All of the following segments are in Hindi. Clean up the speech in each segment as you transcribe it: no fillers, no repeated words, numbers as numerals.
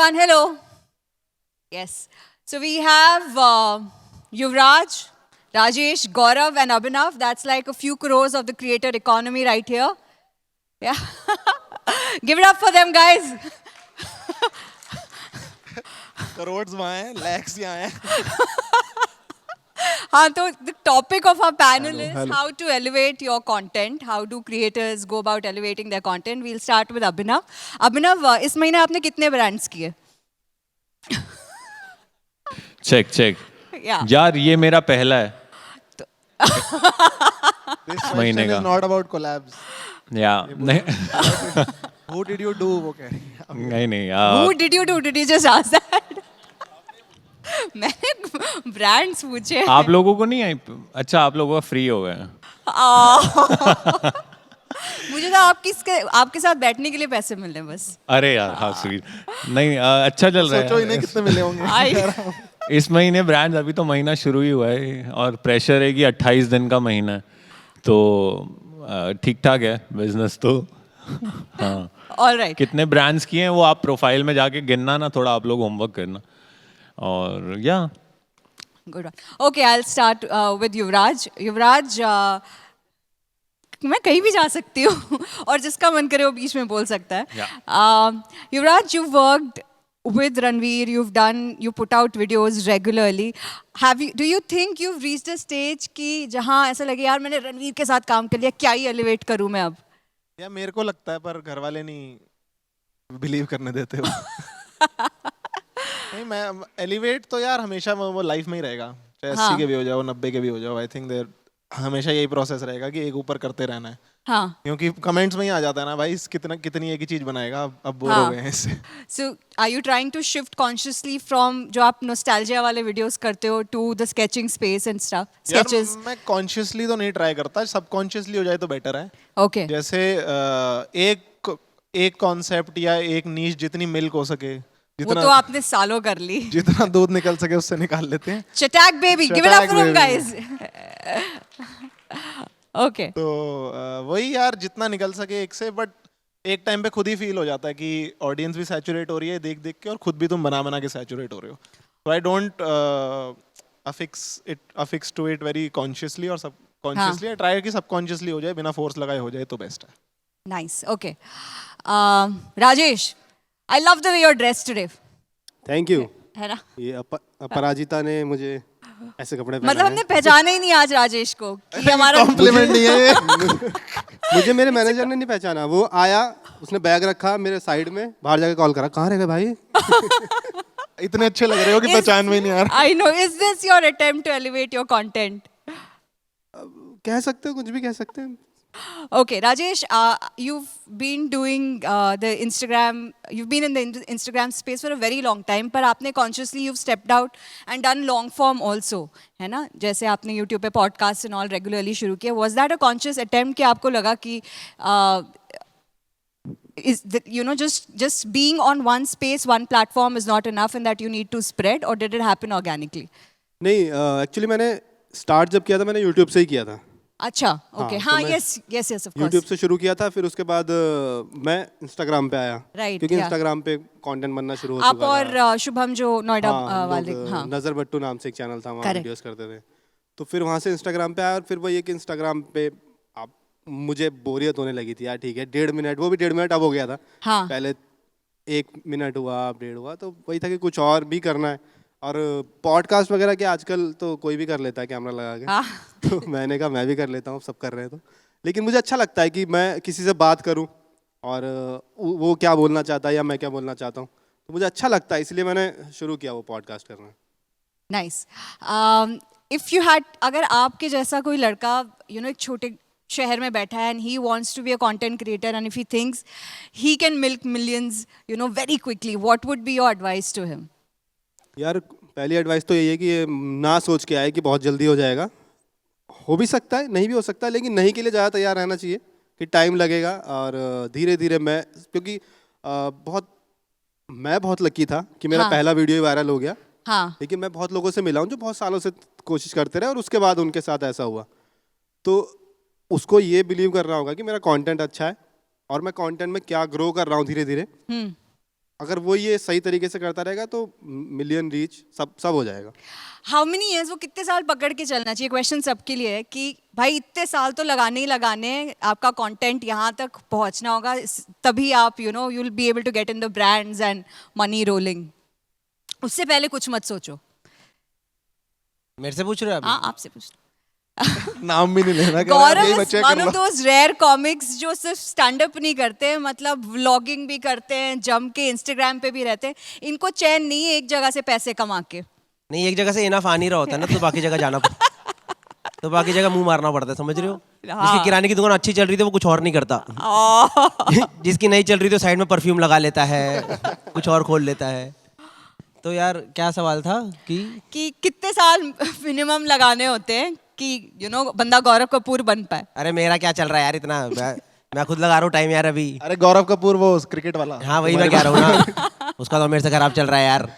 everyone. Hello. Yes. So we have Yuvraj, Rajesh, Gaurav, and Abhinav. That's like a few crores of the creator economy right here. Yeah. Give it up for them, guys. Crore वहाँ हैं, लैक्स यहाँ हैं. So the topic of our panel is hello. how to elevate your content. How do creators go about elevating their content? We'll start with Abhinav. Abhinav, इस महीने आपने कितने brands किए? Check Yeah. यार ये मेरा पहला है This question महीने का. is not about collabs. या नहीं Who did you do? वो कह रही है. नहीं Who did you do? Did you just ask that? मैंने ब्रांड्स पूछे. आप लोगों को नहीं आई. अच्छा आप लोगों का फ्री हो गए. मुझे तो आपके साथ बैठने के लिए पैसे मिल रहे हैं बस. अरे यार हाँ स्वीट. नहीं अच्छा चल रहा सोचो है. इन्हें कितने मिले होंगे. इस महीने ब्रांड्स अभी तो महीना शुरू ही हुआ है और प्रेशर है कि 28 दिन का महीना है तो ठीक ठाक है बिजनेस तो. हाँ. All right. कितने ब्रांड्स किए हैं वो आप प्रोफाइल में जाके गिनना ना. थोड़ा आप लोग होमवर्क करना. और या Good one. Okay, I'll start with Yuvraj. Yuvraj, मैं कहीं भी जा सकती हूँ और जिसका मन करे वो बीच में बोल सकता है. Yuvraj, you've worked with Ranveer, you put out videos regularly. Do you think you've reached a stage कि जहाँ ऐसा लगे यार मैंने रणवीर के साथ काम कर लिया, क्या ही एलिवेट करूँ मैं अब? या मेरे को लगता है पर घर वाले नहीं बिलीव करने देते हो. नहीं मैं एलिवेट तो यार हमेशा वो लाइफ में ही रहेगा. चाहे 80 के भी हो जाओ 90 के भी हो जाओ. आई थिंक देयर हमेशा यही प्रोसेस रहेगा कि एक ऊपर करते रहना है. हाँ. क्योंकि कमेंट्स में ही आ जाता है ना भाई कितनी एक ही चीज बनाएगा. अब बोर हो गए हैं इससे. So, are you trying to shift consciously from जो आप nostalgia वाले videos करते हो to the sketching space and stuff, sketches? यार मैं कॉन्शियसली तो नहीं ट्राई करता. सबकॉन्शियसली हो जाए तो बेटर है. Okay. जैसे एक कॉन्सेप्ट या एक नीश जितनी मिल्क हो सके वो तो आपने सालों कर ली. जितना दूध निकल सके उससे निकाल लेते हैं. Chatak baby, give it up for him, guys. Okay. तो वही यार जितना निकल सके एक से. बट एक टाइम पे खुद ही फील हो जाता है कि ऑडियंस भी सैचुरेट हो रही है देख देख के और खुद भी तुम बना के सैचुरेट हो रहे हो. तो I don't affix to it very consciously और सब कॉन्शियसली ट्राई कि सबकॉन्शियसली हो जाए बिना फोर्स लगाए हो जाए तो बेस्ट है. Nice. Okay. Rajesh, I love the way you're dressed today. Thank you. है ना? ये अपराजिता ने मुझे ऐसे कपड़े पहनाए मतलब हमने पहचाना ही नहीं आज राजेश को कि हमारा कॉम्प्लीमेंट नहीं है ये. मुझे मेरे मैनेजर ने नहीं पहचाना. वो आया उसने बैग रखा मेरे साइड में बाहर जाके कॉल करा कहाँ रह गए भाई. इतने अच्छे लग रहे हो कि पहचान में ही नहीं आ रहा. I know. Is this your attempt to elevate your content? कह सकते हो कुछ भी कह सकते हैं. Okay, Rajesh, you've been doing you've been in the Instagram space for a very long time, पर आपने consciously you've stepped out and done long form also, है ना? जैसे आपने YouTube पे podcast and all regularly शुरू किया. Was that a conscious attempt कि आपको लगा कि is that, just being on one space, one platform is not enough and that you need to spread, or did it happen organically? नहीं एक्चुअली मैंने स्टार्ट जब किया था मैंने यूट्यूब से ही किया था. अच्छा, okay. तो हाँ, मैं yes, of course. यूट्यूब से शुरू किया था. फिर उसके बाद मैं इंस्टाग्राम पे आया. Right, क्योंकि yeah. इंस्टाग्राम पे कंटेंट बनना शुरू हो आप चुका था. और शुभम जो नोएडा वाले. हाँ. नजर बट्टू नाम से एक चैनल था वहाँ Correct. वीडियोस करते थे. तो फिर वहाँ से इंस्टाग्राम पे आया और फिर वही है कि इंस्टाग्राम पे आप मुझे बोरियत होने लगी थी. यार ठीक है 1.5 मिनट वो भी 1.5 मिनट अब हो गया था. हाँ. पहले 1 मिनट हुआ अब 1.5 हुआ. तो वही था कि कुछ और भी करना है. और पॉडकास्ट वगैरह के आजकल तो कोई भी कर लेता है कैमरा लगा के. हाँ. तो मैंने कहा मैं भी कर लेता हूँ सब कर रहे हैं तो. लेकिन मुझे अच्छा लगता है कि मैं किसी से बात करूँ और वो क्या बोलना चाहता है या मैं क्या बोलना चाहता हूँ. तो मुझे अच्छा लगता है इसलिए मैंने शुरू किया वो पॉडकास्ट करना. नाइस. इफ यू हैड अगर आपके जैसा कोई लड़का एक छोटे शहर में बैठा है and he wants to be a content creator and if he thinks he can milk millions very quickly, what would be your advice to him? यार पहली एडवाइस तो यही है कि ये ना सोच के आए कि बहुत जल्दी हो जाएगा. हो भी सकता है नहीं भी हो सकता है लेकिन नहीं के लिए ज़्यादा तैयार रहना चाहिए कि टाइम लगेगा. और धीरे धीरे मैं क्योंकि मैं बहुत लकी था कि मेरा पहला वीडियो ही वायरल हो गया. हाँ. लेकिन मैं बहुत लोगों से मिला हूँ जो बहुत सालों से कोशिश करते रहे और उसके बाद उनके साथ ऐसा हुआ. तो उसको ये बिलीव करना होगा कि मेरा कंटेंट अच्छा है और मैं कंटेंट में क्या ग्रो कर रहा हूँ धीरे धीरे. अगर वो ये सही तरीके से करता रहेगा तो मिलियन रीच सब हो जाएगा। हाउ मेनी ईयर्स, वो कितने साल पकड़ के चलना चाहिए? क्वेश्चन सबके लिए है कि भाई इतने साल तो लगाने ही लगाने हैं, आपका कंटेंट यहाँ तक पहुँचना होगा, तभी आप you will be able to get in the brands and money rolling. उससे पहले कुछ मत सोचो। मेरे से पूछ रहे हो आप? हाँ, आपसे पूछ। नाम भी नहीं लेना, गौरव ये इज बच्चे वन कर ऑफ लो। दोज रेयर कॉमिक्स जो सिर्फ स्टैंड अप नहीं करते, मतलब व्लॉगिंग भी करते हैं, जम के इंस्टाग्राम पे भी रहते हैं। इनको चैन नहीं है एक जगह से पैसे कमा के। नहीं, एक जगह से इनफ आ नहीं रहा होता है ना, तो बाकी जगह जाना तो बाकी जगह मुंह मारना पड़ता है, समझ रहे हो? जिसकी किराने की दुकान अच्छी चल रही थी वो कुछ और नहीं करता। जिसकी नहीं चल रही थी साइड में परफ्यूम लगा लेता है, कुछ और खोल लेता है। तो यार क्या सवाल था कि कितने साल मिनिमम लगाने होते हैं कि बंदा गौरव कपूर बन पाए? अरे मेरा क्या चल रहा है यार इतना, मैं खुद लगा रहा हूँ टाइम यार अभी। अरे गौरव कपूर वो क्रिकेट वाला। हाँ वही मैं कह रहा हूँ ना, उसका तो मेरे से खराब चल रहा है यार।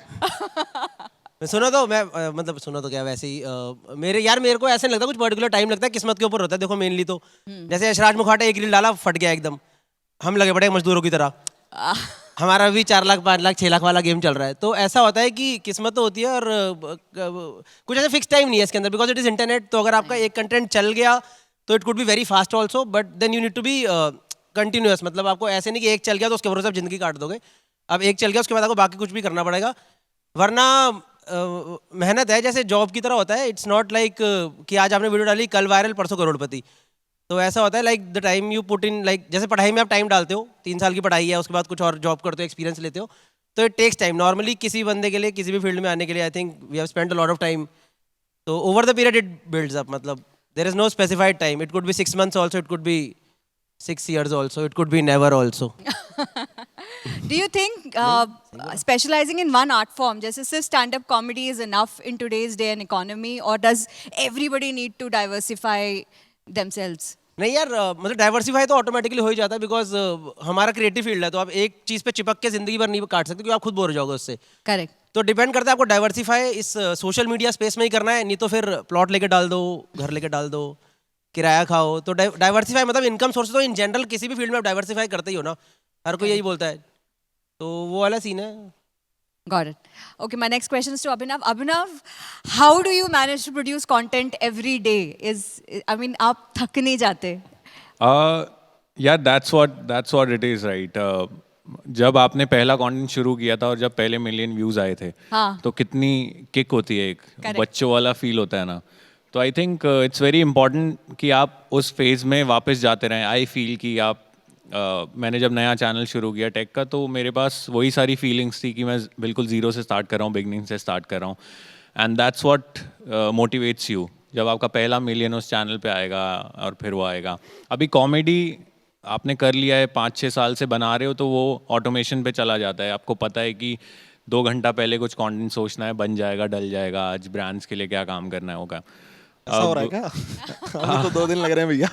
सुनो तो मैं मतलब सुनो तो क्या, वैसे ही मेरे को ऐसे नहीं लगता कुछ पर्टिकुलर टाइम लगता है, किस्मत के ऊपर होता है। देखो मेनली तो जैसे यशराज मुखर्जी एक रील डाला, फट गया एकदम, हम लगे पड़े मजदूरों की तरह। हमारा भी 4 लाख 5 लाख 6 लाख वाला गेम चल रहा है। तो ऐसा होता है कि किस्मत तो होती है, और कुछ ऐसा फिक्स टाइम नहीं है इसके अंदर, बिकॉज इट इज इंटरनेट। तो अगर आपका एक कंटेंट चल गया तो it could be very fast also, but then you need to be continuous. मतलब आपको ऐसे नहीं कि एक चल गया तो उसके भरोसे आप जिंदगी काट दोगे। अब एक चल गया उसके बाद आपको बाकी कुछ भी करना पड़ेगा, वरना मेहनत है, जैसे जॉब की तरह होता है। इट्स नॉट लाइक कि आज आपने वीडियो डाली कल वायरल परसों करोड़पति। तो ऐसा होता है like the time you put in, like जैसे पढ़ाई में आप टाइम डालते हो, 3 साल की पढ़ाई है, उसके बाद कुछ और जॉब करते हो, एक्सपीरियंस लेते हो, तो इट टेक्स टाइम। नॉर्मली किसी बंदे के लिए किसी भी फील्ड में आने के लिए I think we have spent a lot of time. तो over the period it builds up. मतलब there is no specified time, it could be 6 months also, it could be 6 years also, it could be never also. Do you think specializing in one art form, जैसे सिर्फ stand up comedy is enough in today's day and economy, or does everybody need to diversify themselves? नहीं यार, मतलब डाइवर्सिफाई तो ऑटोमेटिकली हो ही जाता है, बिकॉज हमारा क्रिएटिव फील्ड है। तो आप एक चीज़ पे चिपक के जिंदगी भर नहीं काट सकते, क्योंकि आप खुद बोर हो जाओगे उससे। Correct. तो डिपेंड करता है आपको डाइवर्सिफाई इस सोशल मीडिया स्पेस में ही करना है, नहीं तो फिर प्लॉट लेके डाल दो, घर लेके डाल दो, किराया खाओ। तो डाइवर्सिफाई मतलब इनकम सोर्स, तो इन जनरल किसी भी फील्ड में आप डाइवर्सिफाई करते ही हो ना, हर कोई यही बोलता है। तो वो वाला सीन है। Got it. Okay, my next question is to Abhinav. Abhinav, how do you manage to produce content every day? आप थक नहीं जाते? यार that's what it is, right? जब आपने पहला कंटेंट शुरू किया था और जब पहले मिलियन व्यूज आए थे, हाँ. तो कितनी किक होती है, एक Correct. बच्चों वाला फील होता है ना। तो I think it's very important कि आप उस फेज में वापस जाते रहें। आई फील कि आप मैंने जब नया चैनल शुरू किया टेक का, तो मेरे पास वही सारी फीलिंग्स थी कि मैं बिल्कुल ज़ीरो से स्टार्ट कर रहा हूँ, बिगनिंग से स्टार्ट कर रहा हूँ। And that's what motivates you. जब आपका पहला मिलियन उस चैनल पे आएगा और फिर वो आएगा। अभी कॉमेडी आपने कर लिया है, 5-6 साल से बना रहे हो, तो वो ऑटोमेशन पे चला जाता है। आपको पता है कि 2 घंटा पहले कुछ कंटेंट सोचना है, बन जाएगा, डल जाएगा, आज ब्रांड्स के लिए क्या काम करना है होगा। ऐसा हो रहा है क्या? हमें तो 2 दिन लग रहे हैं भैया।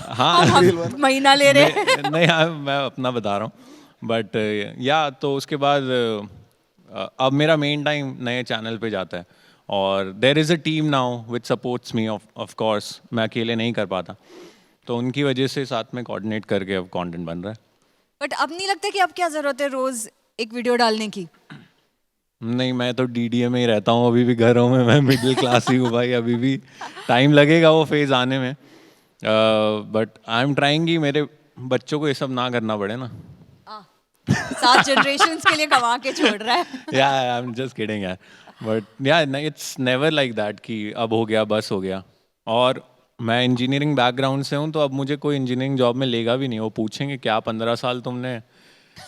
हाँ हम महीना ले रहे हैं। नहीं हाँ, मैं अपना बता रहा हूँ। बट या तो उसके बाद अब मेरा मेन टाइम नए चैनल पे जाता है, और there is a team now which supports me. Of course मैं अकेले नहीं कर पाता, तो उनकी वजह से साथ में कोऑर्डिनेट करके अब कंटेंट बन रहा है। बट अब नहीं लगता कि अब क्या जरूरत है रोज एक वीडियो डालने की? नहीं, मैं तो डीडीए में ही रहता हूँ अभी भी, घरों में। मैं मिडिल क्लास ही हूँ भाई, अभी भी टाइम लगेगा वो फेज आने में। बट आई एम ट्राइंग कि मेरे बच्चों को ये सब ना करना पड़े ना। 7 generations के लिए कमा के छोड़ रहा है। या आई एम जस्ट किडिंग यार, बट या इट्स नेवर लाइक दैट कि अब हो गया बस हो गया। और मैं इंजीनियरिंग बैकग्राउंड से हूँ, तो अब मुझे कोई इंजीनियरिंग जॉब में लेगा भी नहीं। वो पूछेंगे क्या 15 साल तुमने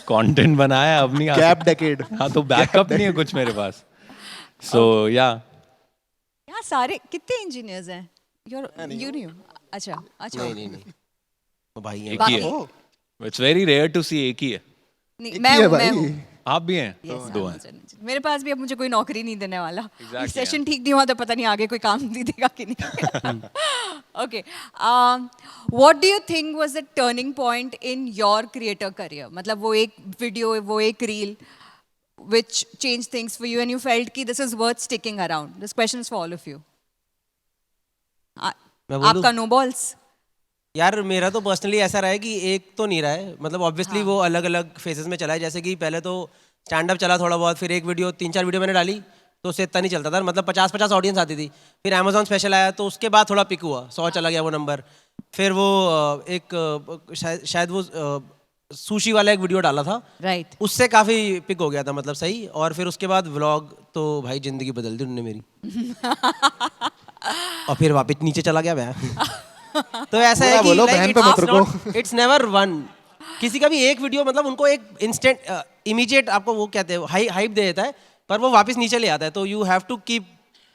कंटेंट बनाया, अब नहीं आ गैप सकते। डेकेड। हाँ, तो बैकअप नहीं है कुछ मेरे पास। सो या यहाँ सारे कितने इंजीनियर्स हैं? यू नहीं हो? अच्छा अच्छा। नहीं वो भाई है। एक ही है। इट्स वेरी रेयर टू सी, एक ही है। नहीं, मैं हूँ। आप भी हैं? Yes, दो हाँ, हैं। मेरे पास भी अब मुझे कोई नौकरी नहीं देने वाला। Exactly, सेशन ठीक नहीं हुआ तो पता नहीं आगे कोई काम नहीं देगा कि नहीं। Okay, what do you think was the turning point in your creator career? मतलब वो एक वीडियो, वो एक reel which changed things for you and you felt कि this is worth sticking around? This question is for all of you. मैं बोलूं? आपका नो बॉल्स? यार मेरा तो पर्सनली ऐसा रहा है कि एक तो नहीं रहा है। मतलब ऑब्वियसली वो अलग अलग फेजेस में चला है। जैसे कि पहले तो स्टैंड अप चला थोड़ा बहुत, फिर एक वीडियो 3-4 वीडियो मैंने डाली तो उससे इतना नहीं चलता था, मतलब 50-50 ऑडियंस आती थी। फिर अमेजोन स्पेशल आया तो उसके बाद थोड़ा पिक हुआ, 100 चला गया वो नंबर। फिर वो शायद वो सुशी वाला एक वीडियो डाला था, राइट उससे काफ़ी पिक हो गया था, मतलब सही। और फिर उसके बाद व्लॉग तो भाई ज़िंदगी बदल दी उन्होंने मेरी। और फिर वापस नीचे चला गया मैं। तो ऐसा है कि बोलो, बहन पे मत रुको। It's never won. किसी का भी एक वीडियो मतलब उनको एक इंस्टेंट इमीडिएट आपको वो कहते हैं हाइप दे देता है, पर वो वापस नीचे ले आता है। तो you have to keep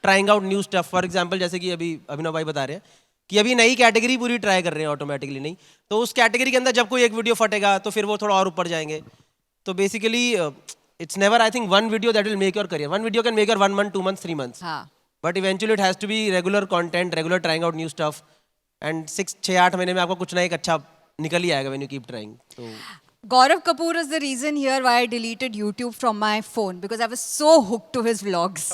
trying out new stuff. For example जैसे कि अभी अभिनव भाई बता रहे हैं कि अभी नई कैटेगरी पूरी ट्राई कर रहे हैं ऑटोमेटिकली, नहीं तो उस कैटेगरी के अंदर जब कोई एक वीडियो फटेगा तो फिर वो थोड़ा और ऊपर जाएंगे। तो basically it's never I think one video that will make your career. One video can make your 1 month, 2 months, 3 months, हाँ but eventually it has to be regular content, regular trying out new stuff, and 6-8 महीने में आपको कुछ ना एक अच्छा निकल ही आएगा व्हेन यू कीप ट्राइंग। तो Gaurav Kapoor is the reason here why I deleted YouTube from my phone because I was so hooked to his vlogs.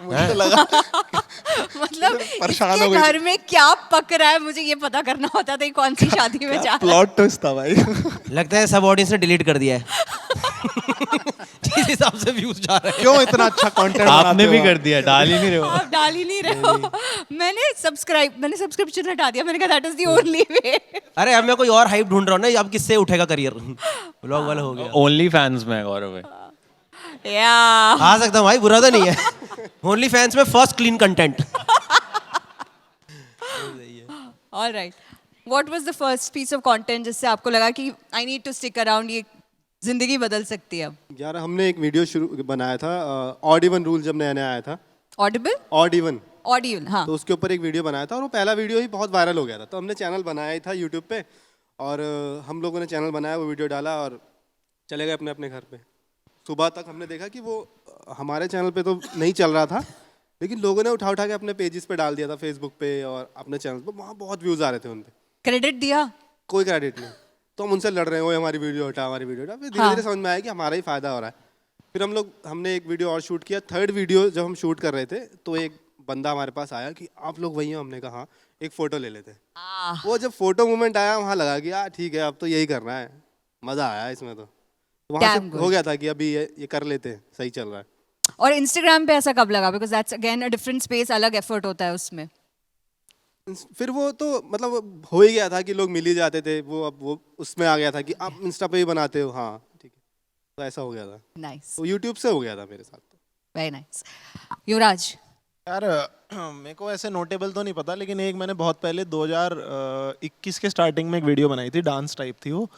मुझे लगा मतलब परेशान इसके हो गई घर में क्या पक रहा है मुझे ये पता करना होता था ये कौन सी शादी में जा रहा है। प्लॉट ट्विस्ट था भाई। लगता है सब ऑडियंस ने डिलीट कर दिया है। जिस हिसाब से व्यूज जा रहे हैं। क्यों इतना अच्छा कंटेंट आपने भी कर दिया, डाल ही नहीं रहे हो। आप डाल ही नहीं रहे हो। मैंने सब्सक्रिप्शन हटा दिया। मैंने कहा that is the only way. अरे अब मैं कोई और हाइप ढूंढ रहा हूँ ना, अब किससे उठेगा करियर। व्लॉग वाला हो गया। ओनली फैंस में गौरव है। या आ सकता हूँ भाई, बुरा तो नहीं है। ओनली फैंस में first clean content. Alright what was the first piece of content जिससे आपको लगा कि I need to stick around, ये जिंदगी बदल सकती है अब? यार हमने एक वीडियो शुरू बनाया था, ऑड इवन रूल जब नया नया आया था। ऑडिबल ऑड इवन, ऑडियो हाँ तो उसके ऊपर एक वीडियो बनाया था और वो पहला वीडियो ही बहुत वायरल हो गया था। तो हमने चैनल बनाया ही था यूट्यूब पे, और हम लोगों ने चैनल बनाया, वो वीडियो डाला और चले गए अपने अपने घर पे। सुबह तक हमने देखा कि वो हमारे चैनल पे तो नहीं चल रहा था, लेकिन लोगों ने उठा उठा के अपने पेजेस पे डाल दिया था, फेसबुक पे और अपने चैनल पे। वहाँ बहुत व्यूज़ आ रहे थे उन पे। क्रेडिट दिया? कोई क्रेडिट नहीं। तो हम उनसे लड़ रहे हैं, वो हमारी वीडियो हटा, हमारी वीडियो हटा। फिर धीरे धीरे समझ में आया कि हमारा ही फायदा हो रहा है। फिर हमने एक वीडियो और शूट किया। थर्ड वीडियो जब हम शूट कर रहे थे तो एक बंदा हमारे पास आया कि आप लोग वही हो। हमने कहा हाँ, एक फ़ोटो ले लेते। वो जब फोटो मूवमेंट आया वहाँ लगा कि यार ठीक है अब तो यही करना है, मज़ा आया इसमें। तो वहाँ Damn से हो गया था कि अभी ये कर लेते हैं, सही चल रहा है। और इंस्टाग्राम पे ऐसा कब लगा? Because that's again a different space, अलग एफर्ट होता है उसमें। फिर वो तो मतलब हो ही गया था कि लोग मिल ही जाते थे। अब वो उसमें आ गया था कि आप इंस्टा पे ही बनाते हो, हाँ ठीक है। तो ऐसा हो गया था। नाइस, तो यूट्यूब से हो गया था मेरे साथ। तो वेरी नाइस। युवराज? यार मेरे को ऐसे नोटेबल तो नहीं पता, लेकिन एक मैंने बहुत पहले 2021 के स्टार्टिंग में एक वीडियो बनाई थी, डांस टाइप थी वो,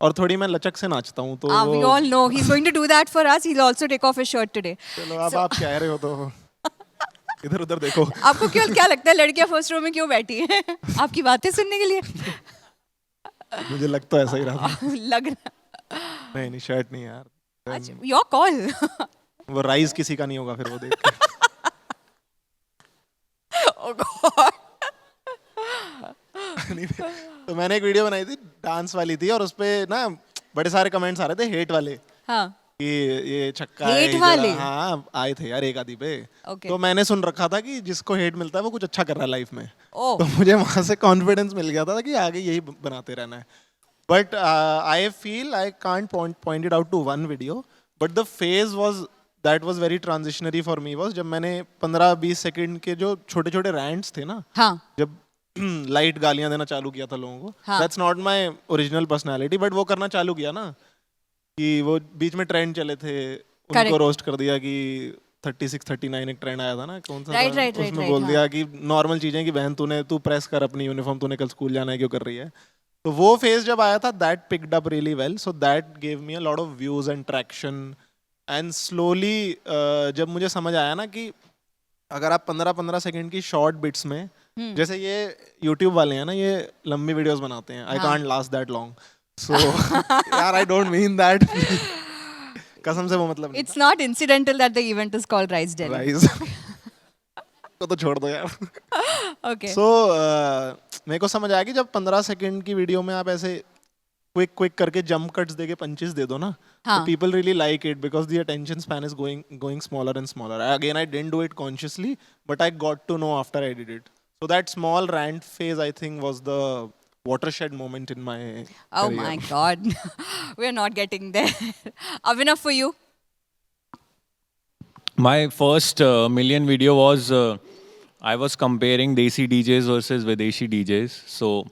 और थोड़ी मैं लचक से नाचता हूँ। तो We all know he's going to do that for us. He'll also take off his shirt today. चलो अब आप कह रहे हो तो इधर उधर देखो। आपको क्या लगता है लड़कियां फर्स्ट रो में क्यों बैठी हैं? आपकी बातें सुनने के लिए? मुझे लग तो ऐसा ही रहा था। लग रहा। नहीं शर्ट नहीं यार, अच्छा, your call. वो राइज किसी का नहीं होगा फिर वो देख के। Oh God. तो मैंने एक वीडियो बनाई थी, डांस वाली थी, और उसपे ना बड़े सारे कमेंट्स आ रहे थे हेट वाले हाँ कि ये छक्का है, Hate ये वाले? जरा- हाँ आए थे यार एक आधी पे। Okay. तो मैंने सुन रखा था कि जिसको हेट मिलता है वो कुछ अच्छा कर रहा है लाइफ में। Oh. तो मुझे वहां से कॉन्फिडेंस मिल गया था कि आगे यही बनाते रहना है। But I feel I can't point it out to one video, but the phase was that was very transitionary for me was जब मैंने 15-20 सेकंड के जो छोटे छोटे रैंट्स थे ना, हाँ जब लाइट गालियां देना चालू किया था लोगों को। हाँ। That's not my original personality, but वो करना चालू किया ना कि वो बीच में ट्रेंड चले थे, उनको Correct. रोस्ट कर दिया कि 36-39 एक ट्रेंड आया था ना, कौन सा Right, था? right, right, उसमें right, बोल हाँ। दिया कि नॉर्मल चीजें कि बहन तू प्रेस कर अपनी यूनिफॉर्म, तूने कल स्कूल जाना है, क्यों कर रही है। तो वो फेज जब आया था, that picked up really well, so that gave me a lot of views and traction. And slowly जब मुझे समझ आया ना कि अगर आप 15-15 सेकंड की शॉर्ट बिट्स में, जैसे ये YouTube वाले हैं ना, ये लंबी वीडियोस बनाते हैं, I can't last that long, so यार आई डोंट मीन दैट। कसम से वो मतलब It's not incidental that the event is called Rise Delhi. Rise तो छोड़ दो यार। Okay. सो मेरे को समझ आया कि जब 15 सेकंड की वीडियो में आप ऐसे क्विक करके जंप कट्स देके पंचेस दे दो ना, हाँ. तो people really like it because the attention span is going smaller and smaller. Again, I didn't do it consciously, but I got to know after I did it. So that small rant phase, I think, was the watershed moment in my Oh career. my God. We're not getting there. Abhinav, for you? My first million video was I was comparing Desi DJs versus Videshi DJs. So,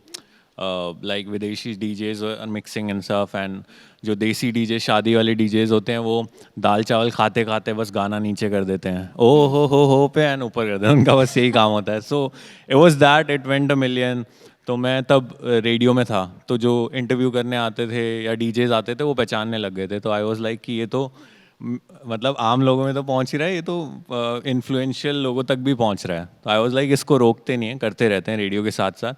like Videshi DJs were mixing and stuff, and जो देसी डीजे शादी वाले डीजेज होते हैं वो दाल चावल खाते खाते बस गाना नीचे कर देते हैं ओ हो पे एंड ऊपर कर देते हैं उनका बस यही काम होता है so it was that it went a million तो मैं तब रेडियो में था तो जो इंटरव्यू करने आते थे या डीजेज आते थे वो पहचानने लग गए थे तो आई वाज लाइक कि ये तो मतलब आम लोगों में तो पहुंच ही रहा है ये तो इन्फ्लुएंशियल लोगों तक भी पहुंच रहा है तो आई वाज लाइक इसको रोकते नहीं है करते रहते हैं रेडियो के साथ साथ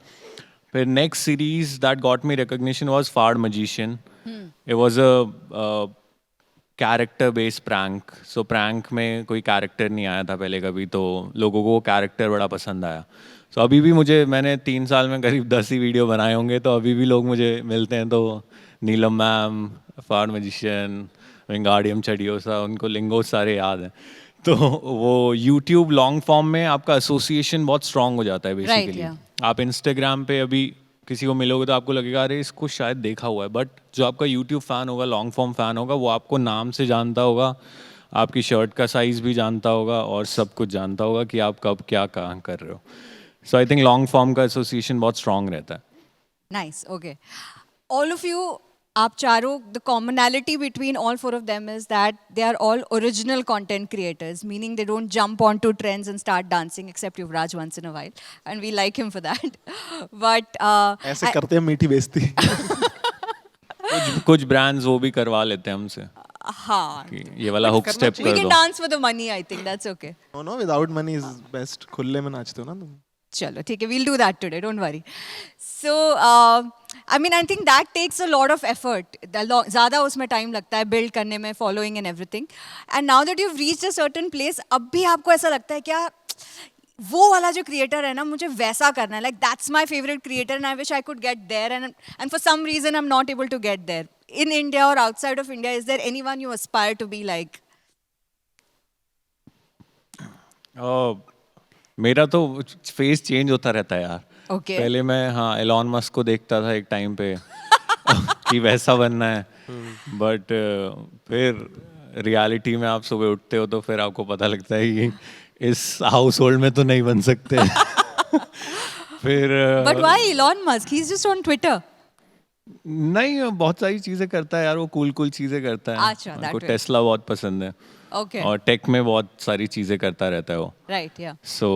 फिर next series that got me recognition was फाड़ magician it was a character based prank so prank में कोई कैरेक्टर नहीं आया था पहले कभी तो लोगों को वो कैरेक्टर बड़ा पसंद आया सो अभी भी मुझे मैंने 3 साल में करीब 10 ही वीडियो बनाए होंगे तो अभी भी लोग मुझे मिलते हैं तो नीलम मैम फाड़ मजिशियन विंगाडियम चडियोसा उनको लिंगो सारे याद हैं तो वो यूट्यूब लॉन्ग फॉर्म में आपका एसोसिएशन बहुत स्ट्रांग हो जाता है बेसिकली yeah. आप इंस्टाग्राम पे अभी किसी को मिलोगे तो आपको लगेगा अरे इसको शायद देखा हुआ है बट जो आपका यूट्यूब फ़ैन होगा लॉन्ग फॉर्म फ़ैन होगा वो आपको नाम से जानता होगा आपकी शर्ट का साइज़ भी जानता होगा और सब कुछ जानता होगा कि आप कब क्या कहाँ कर रहे हो सो आई थिंक लॉन्ग फॉर्म का एसोसिएशन बहुत स्ट्रांग रहता है Nice. Okay. All of you, आप चारों, the commonality between all four of them is that they are all original content creators, meaning they don't jump onto trends and start dancing, except Yuvraj once in a while, and we like him for that. But ऐसे करते हैं मीठी बेइज्जती कुछ ब्रांड्स वो भी करवा लेते हैं हमसे हाँ, कि ये वाला हुक स्टेप we कर can दो dance for the money. I think that's okay. No no without money is best खुले में नाचते हो ना तुम चलो ठीक है, we'll do that today, don't worry. So I mean, I think that takes a lot of effort. ज़्यादा उसमें टाइम लगता है build करने में, following and everything. And now that you've reached a certain place, अब भी आपको ऐसा लगता है क्या वो वाला जो क्रिएटर है ना मुझे वैसा करना है, like that's my favorite creator and I wish I could get there and for some reason I'm not able to get there. In India or outside of India, is there anyone you aspire to be like? मेरा तो फेस चेंज होता रहता है यार Okay. पहले मैं हाँ एलॉन मस्क को देखता था एक टाइम पे कि वैसा बनना है बट फिर रियलिटी में आप सुबह उठते हो तो फिर आपको पता लगता है कि इस हाउस होल्ड में तो नहीं बन सकते फिर But why Elon Musk? He's just on Twitter. नहीं बहुत सारी चीजें करता है यार वो कूल चीजें करता है अच्छा, that उनको way. टेस्ला बहुत पसंद है Okay. और टेक में बहुत सारी चीजें करता रहता है वो Right, yeah. So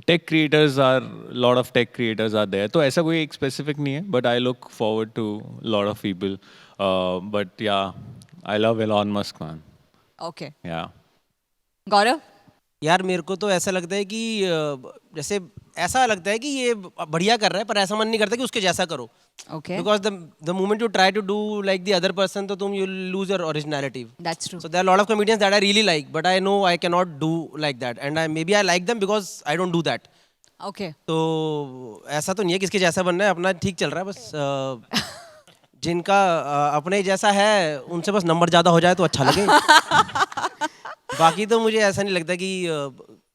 tech creators are lot of tech creators are there. तो ऐसा कोई एक specific नहीं है, but I look forward to lot of people. But yeah, I love Elon Musk, man. Okay. Yeah. Gaurav? यार मेरे को तो ऐसा लगता है कि जैसे ऐसा लगता है कि ये बढ़िया कर रहा है पर ऐसा मन नहीं करता कि उसके जैसा करो Okay. Because the moment you try to do like the other person तो तुम you lose your originality That's true. So there are a lot of comedians that I really like, but I know I cannot do like that, and maybe I like them because I don't do that. Okay. तो ऐसा तो नहीं है किसके जैसा बनना है अपना ठीक चल रहा है बस जिनका अपने जैसा है उनसे बस नंबर ज़्यादा हो जाए तो अच्छा लगे बाकी तो मुझे ऐसा नहीं लगता कि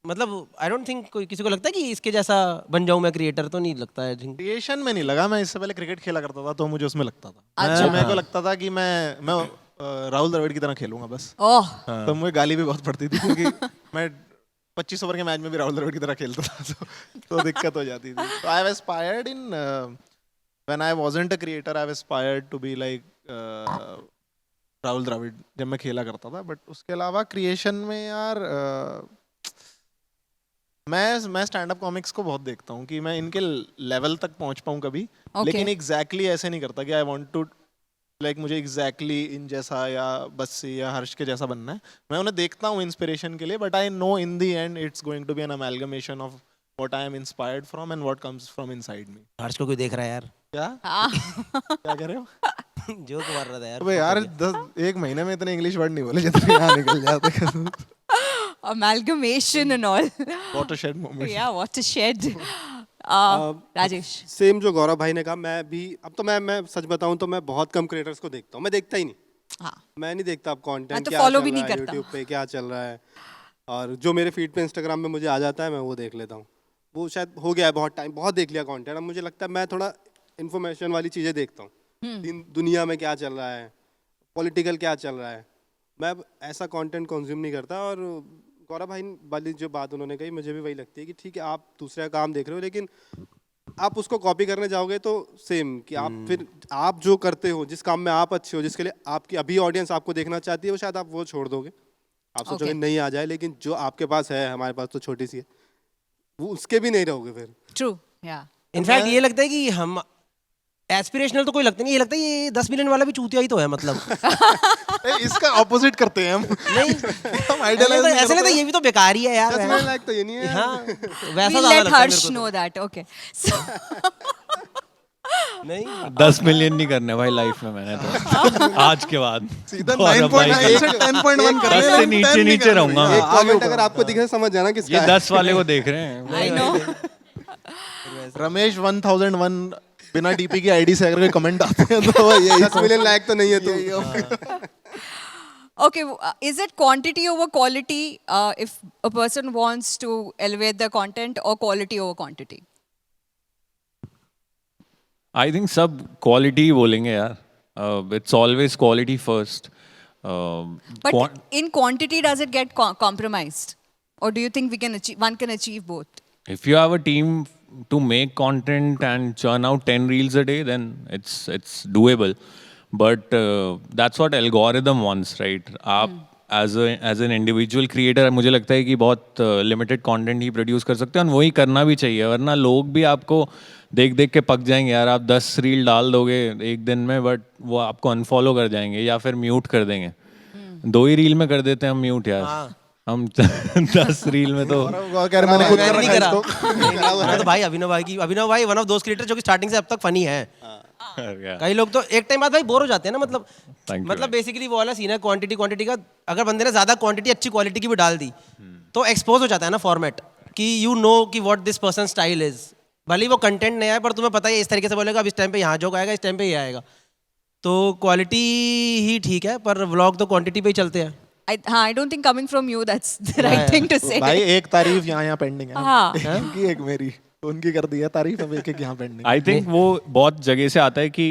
मतलब आई डोंट थिंक कोई किसी को लगता है कि इसके जैसा बन जाऊं मैं क्रिएटर तो नहीं लगता है क्रिएशन में नहीं लगा मैं इससे पहले क्रिकेट खेला करता था तो मुझे उसमें लगता था अच्छा। मेरे को लगता था कि मैं राहुल द्रविड़ की तरह खेलूंगा बस Oh. तो मुझे गाली भी बहुत पड़ती थी क्योंकि मैं 25 ओवर के मैच में भी राहुल द्रविड़ की तरह खेलता था तो दिक्कत हो जाती थी तो I was inspired in when I wasn't a creator I was inspired to be like Rahul Dravid जब मैं खेला करता था बट उसके अलावा क्रिएशन में यार मैं स्टैंड अप कॉमिक्स को बहुत देखता हूँ कि मैं इनके लेवल तक पहुँच पाऊँ कभी लेकिन एग्जैक्टली ऐसे नहीं करता कि आई वांट टू लाइक मुझे एग्जैक्टली इन जैसा या बस्सी या हर्ष के जैसा बनना है मैं उन्हें देखता हूँ इंस्पिरेशन के लिए but I know in the end it's going to be an amalgamation of what I am inspired from and what comes from inside me Harsh को कोई देख रहा है यार क्या क्या कह रहे हो जो मार रहा था यार अबे यार 1 महीने में इतने इंग्लिश वर्ड नहीं बोले जितने यहाँ निकल जाते Amalgamation and all. watershed moment Yeah, watershed. Rajesh. Same जो गौरव भाई ने कहा मैं भी अब तो मैं सच बताऊं तो मैं बहुत कम क्रिएटर्स को देखता हूं मैं देखता ही नहीं हाँ. मैं नहीं देखता अब मैं कंटेंट तो क्या follow चल भी रहा नहीं है करता. यूट्यूब पे क्या चल रहा है और जो मेरे फीड पे इंस्टाग्राम में मुझे आ जाता है मैं वो देख लेता हूँ वो शायद हो गया है बहुत टाइम बहुत देख लिया कंटेंट अब मुझे लगता है मैं थोड़ा इन्फॉर्मेशन वाली चीज़ें देखता हूँ दुनिया में क्या चल रहा है पॉलिटिकल क्या चल रहा है मैं अब ऐसा कंटेंट कंज्यूम नहीं करता। और गौरव भाई वाली जो बात उन्होंने कही मुझे भी वही लगती है कि ठीक है आप दूसरे का काम देख रहे हो, लेकिन आप उसको कॉपी करने जाओगे तो सेम कि आप फिर आप जो करते हो, जिस काम में आप अच्छे हो, जिसके लिए आपकी अभी ऑडियंस आपको देखना चाहती है, वो शायद आप वो छोड़ दोगे। आप सोचोगे Okay. नहीं आ जाए, लेकिन जो आपके पास है, हमारे पास तो छोटी सी है, वो उसके भी नहीं रहोगे फिर। True. Yeah. इनफैक्ट ये लगता है कि हम एस्पिरेशनल तो कोई लगता नहीं, ये लगता है ये 10 मिलियन वाला भी चूतिया ही तो है मतलब। इसका ऑपोजिट करते हैं हम। नहीं हम ऐसे आइडियलाइज तो- ऐसे लगता है ये भी तो बेकार ही है यार। 10 मिनट लायक तो ये नहीं है। हाँ वैसा We'll ज्यादा let लगता है Harsh मेरे को know that. Okay. So, तो। नहीं 10 मिलियन नहीं करने भाई लाइफ में मैंने तो आज के बाद सीधा गौरव भाई 9.9 के से 10.1 कर 10 रहे से हैं, नीचे 10 नहीं नीचे कर रहे। रहूंगा। एक कमेंट अगर आपको दिखे समझ जाना किसका ये है। 10 वाले को देख रहे हैं। I know. रमेश 1001 बिना डीपी की आईडी से अगर कोई कमेंट आते हैं तो यही 10 मिलियन लायक तो नहीं है तू। Okay, is it quantity over quality if a person wants to elevate their content, or quality over quantity? I think सब क्वालिटी ही बोलेंगे यार. It's always quality first. But in quantity, does it get compromised? Or do you think one can achieve both? If you have a team to make content and churn out 10 reels a day, then it's doable. But that's what algorithm wants, right? आप as an individual creator मुझे लगता है कि बहुत limited content ही produce कर सकते हैं, और वही करना भी चाहिए, वरना लोग भी आपको देख देख के पक जाएंगे यार. आप 10 रील डाल दोगे एक दिन में, बट वो आपको अनफॉलो कर जाएंगे या फिर म्यूट कर देंगे. 2 ही रील में कर देते हैं हम म्यूट यार. हम 10 रील में तो कह रहे मैंने खुद कर नहीं रखा है करा। इसको। मैं तो भाई अभिनव भाई वन ऑफ दोस क्रिएटर जो कि स्टार्टिंग से अब तक फनी है. कई लोग तो एक टाइम बाद भाई बोर हो जाते हैं ना, मतलब Thank you, मतलब बेसिकली वो वाला सीन है क्वांटिटी का. अगर बंदे ने ज्यादा क्वांटिटी अच्छी क्वालिटी की भी डाल दी तो एक्सपोज हो जाता है ना फॉर्मेट, कि यू नो कि what this person style is. भले ही वो कंटेंट नहीं आया पर तुम्हें पता है इस तरीके से बोलेगा, अब इस टाइम पे यहाँ जोक आएगा, इस टाइम पे ये आएगा. तो क्वालिटी ही ठीक है, पर व्लॉग तो क्वांटिटी पे ही चलते हैं. I don't think coming from you, that's the right thing to say. भाई एक तारीफ यहाँ पेंडिंग है. हाँ. उनकी एक मेरी, उनकी कर दी है तारीफ, अब एक यहाँ पेंडिंग. आई थिंक वो बहुत जगह से आता है कि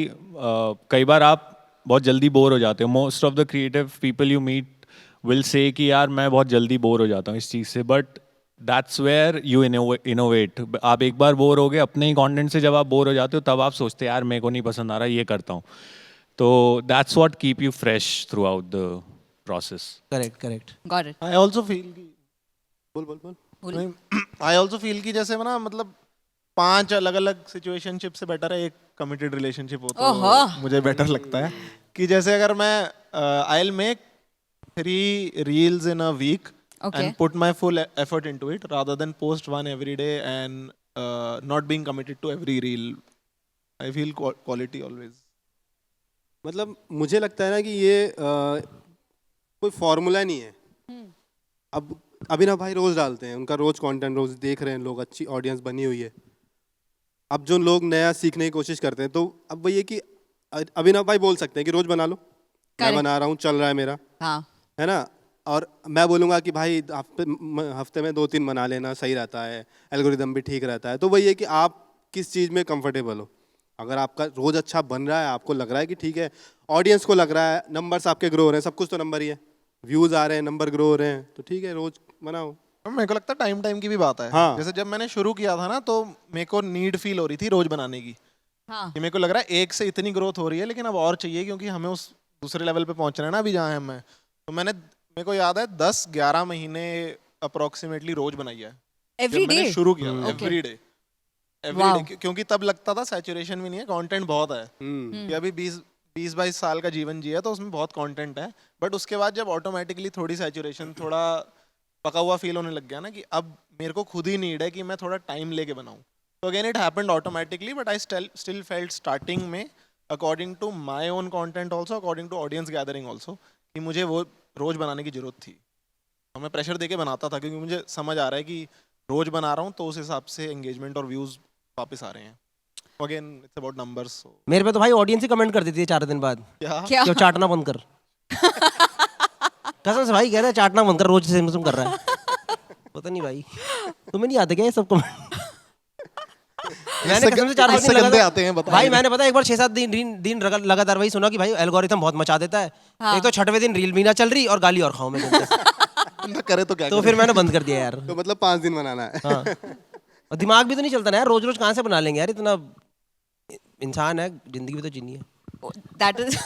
कई बार आप बहुत जल्दी बोर हो जाते हो. Most of the creative people you meet will say कि यार मैं बहुत जल्दी बोर हो जाता हूँ इस चीज़ से, but that's where you innovate. आप एक बार बोर हो गए अपने ही कंटेंट से, जब आप बोर हो जाते हो तब आप सोचते हैं यार मेरे को नहीं पसंद आ रहा, ये करता हूँ. तो that's what keep you fresh through out the process. Correct. Got it. I also feel की बोल। आई ऑल्सो फील की जैसे ना, मतलब 5 अलग अलग सिचुएशनशिप से बेटर है एक कमिटेड रिलेशनशिप हो तो मुझे बेटर लगता है. कि जैसे अगर मैं I will make 3 reels in a week Okay. and put my full effort into it rather than post one every day and not being committed to every reel. I feel quality always. मतलब मुझे लगता है ना कि ये कोई फॉर्मूला नहीं है. अब अभिनव भाई रोज डालते हैं, उनका रोज कंटेंट रोज देख रहे हैं लोग, अच्छी ऑडियंस बनी हुई है. अब जो लोग नया सीखने की कोशिश करते हैं, तो अब वही है कि अभिनव भाई बोल सकते हैं कि रोज बना लो, मैं बना रहा हूँ, चल रहा है मेरा, हाँ. है ना. और मैं बोलूँगा कि भाई हफ्ते में 2-3 बना लेना सही रहता है, एल्गोरिदम भी ठीक रहता है. तो वही है कि आप किस चीज़ में कंफर्टेबल हो. अगर आपका रोज अच्छा बन रहा है, आपको लग रहा है कि ठीक है, ऑडियंस को लग रहा है, नंबर्स आपके ग्रो हो रहे हैं, सब कुछ तो नंबर ही है, व्यूज आ रहे हैं, नंबर ग्रो हो रहे हैं, तो ठीक है रोज बनाओ. मेरे को लगता है टाइम की भी बात है. हाँ. जैसे जब मैंने शुरू किया था ना, तो मेरे को नीड फील हो रही थी रोज बनाने की. हाँ. कि मेरे को लग रहा है एक से इतनी ग्रोथ हो रही है, लेकिन अब और चाहिए, क्योंकि हमें उस दूसरे लेवल पे पहुंचना है ना अभी जहाँ है मैं. तो मेरे को याद है 10-11 महीने अप्रोक्सीमेटली रोज बनाई है. Every जब मैंने day? शुरू किया Okay. Every day Wow. क्योंकि तब लगता था सैचुरेशन भी नहीं है, कंटेंट बहुत है. कि अभी 20-22 साल का जीवन जिया तो उसमें बहुत कंटेंट है. बट उसके बाद जब ऑटोमेटिकली थोड़ी सैचुरेशन, थोड़ा पका हुआ फील होने लग गया ना, कि अब मेरे को खुद ही नीड है कि मैं थोड़ा टाइम लेके बनाऊं. तो again it happened automatically, but I still felt starting में, according to my own content also, according to audience gathering also, कि मुझे वो रोज बनाने की जरूरत थी. और मैं प्रेशर देके बनाता था, क्योंकि मुझे समझ आ रहा है कि रोज बना रहा हूँ तो उस हिसाब से एंगेजमेंट और व्यूज वापस आ रहे हैं. Again it's about numbers. मेरे पे तो भाई ऑडियंस ही कमेंट कर देती है 4 दिन बाद, क्या क्या? क्यों चाटना बंद कर. कसम से भाई कह रहे हैं चाटना बंद कर, रोज सेम कर रहा है. पता नहीं भाई तुम्हें नहीं आते क्या ये सब कमेंट. मैंने कसम से 4-5 इससे दिन गंदे लगातार आते हैं, बताइए। भाई मैंने पता है, एक बार 6-7 दिन लगातार वही सुना कि भाई एल्गोरिथम बहुत मचा देता है। एक तो 6वें दिन रील भी ना चल रही और गाली और खाऊं मैं गंदे से। बंदा करे तो क्या तो करे? फिर मैंने बंद कर दिया यार। तो मतलब 5 दिन बनाना है। हाँ, और दिमाग भी तो नहीं चलता ना यार, रोज रोज कहाँ से बना लेंगे यार, इतना इंसान है, जिंदगी भी तो जीनी है। That is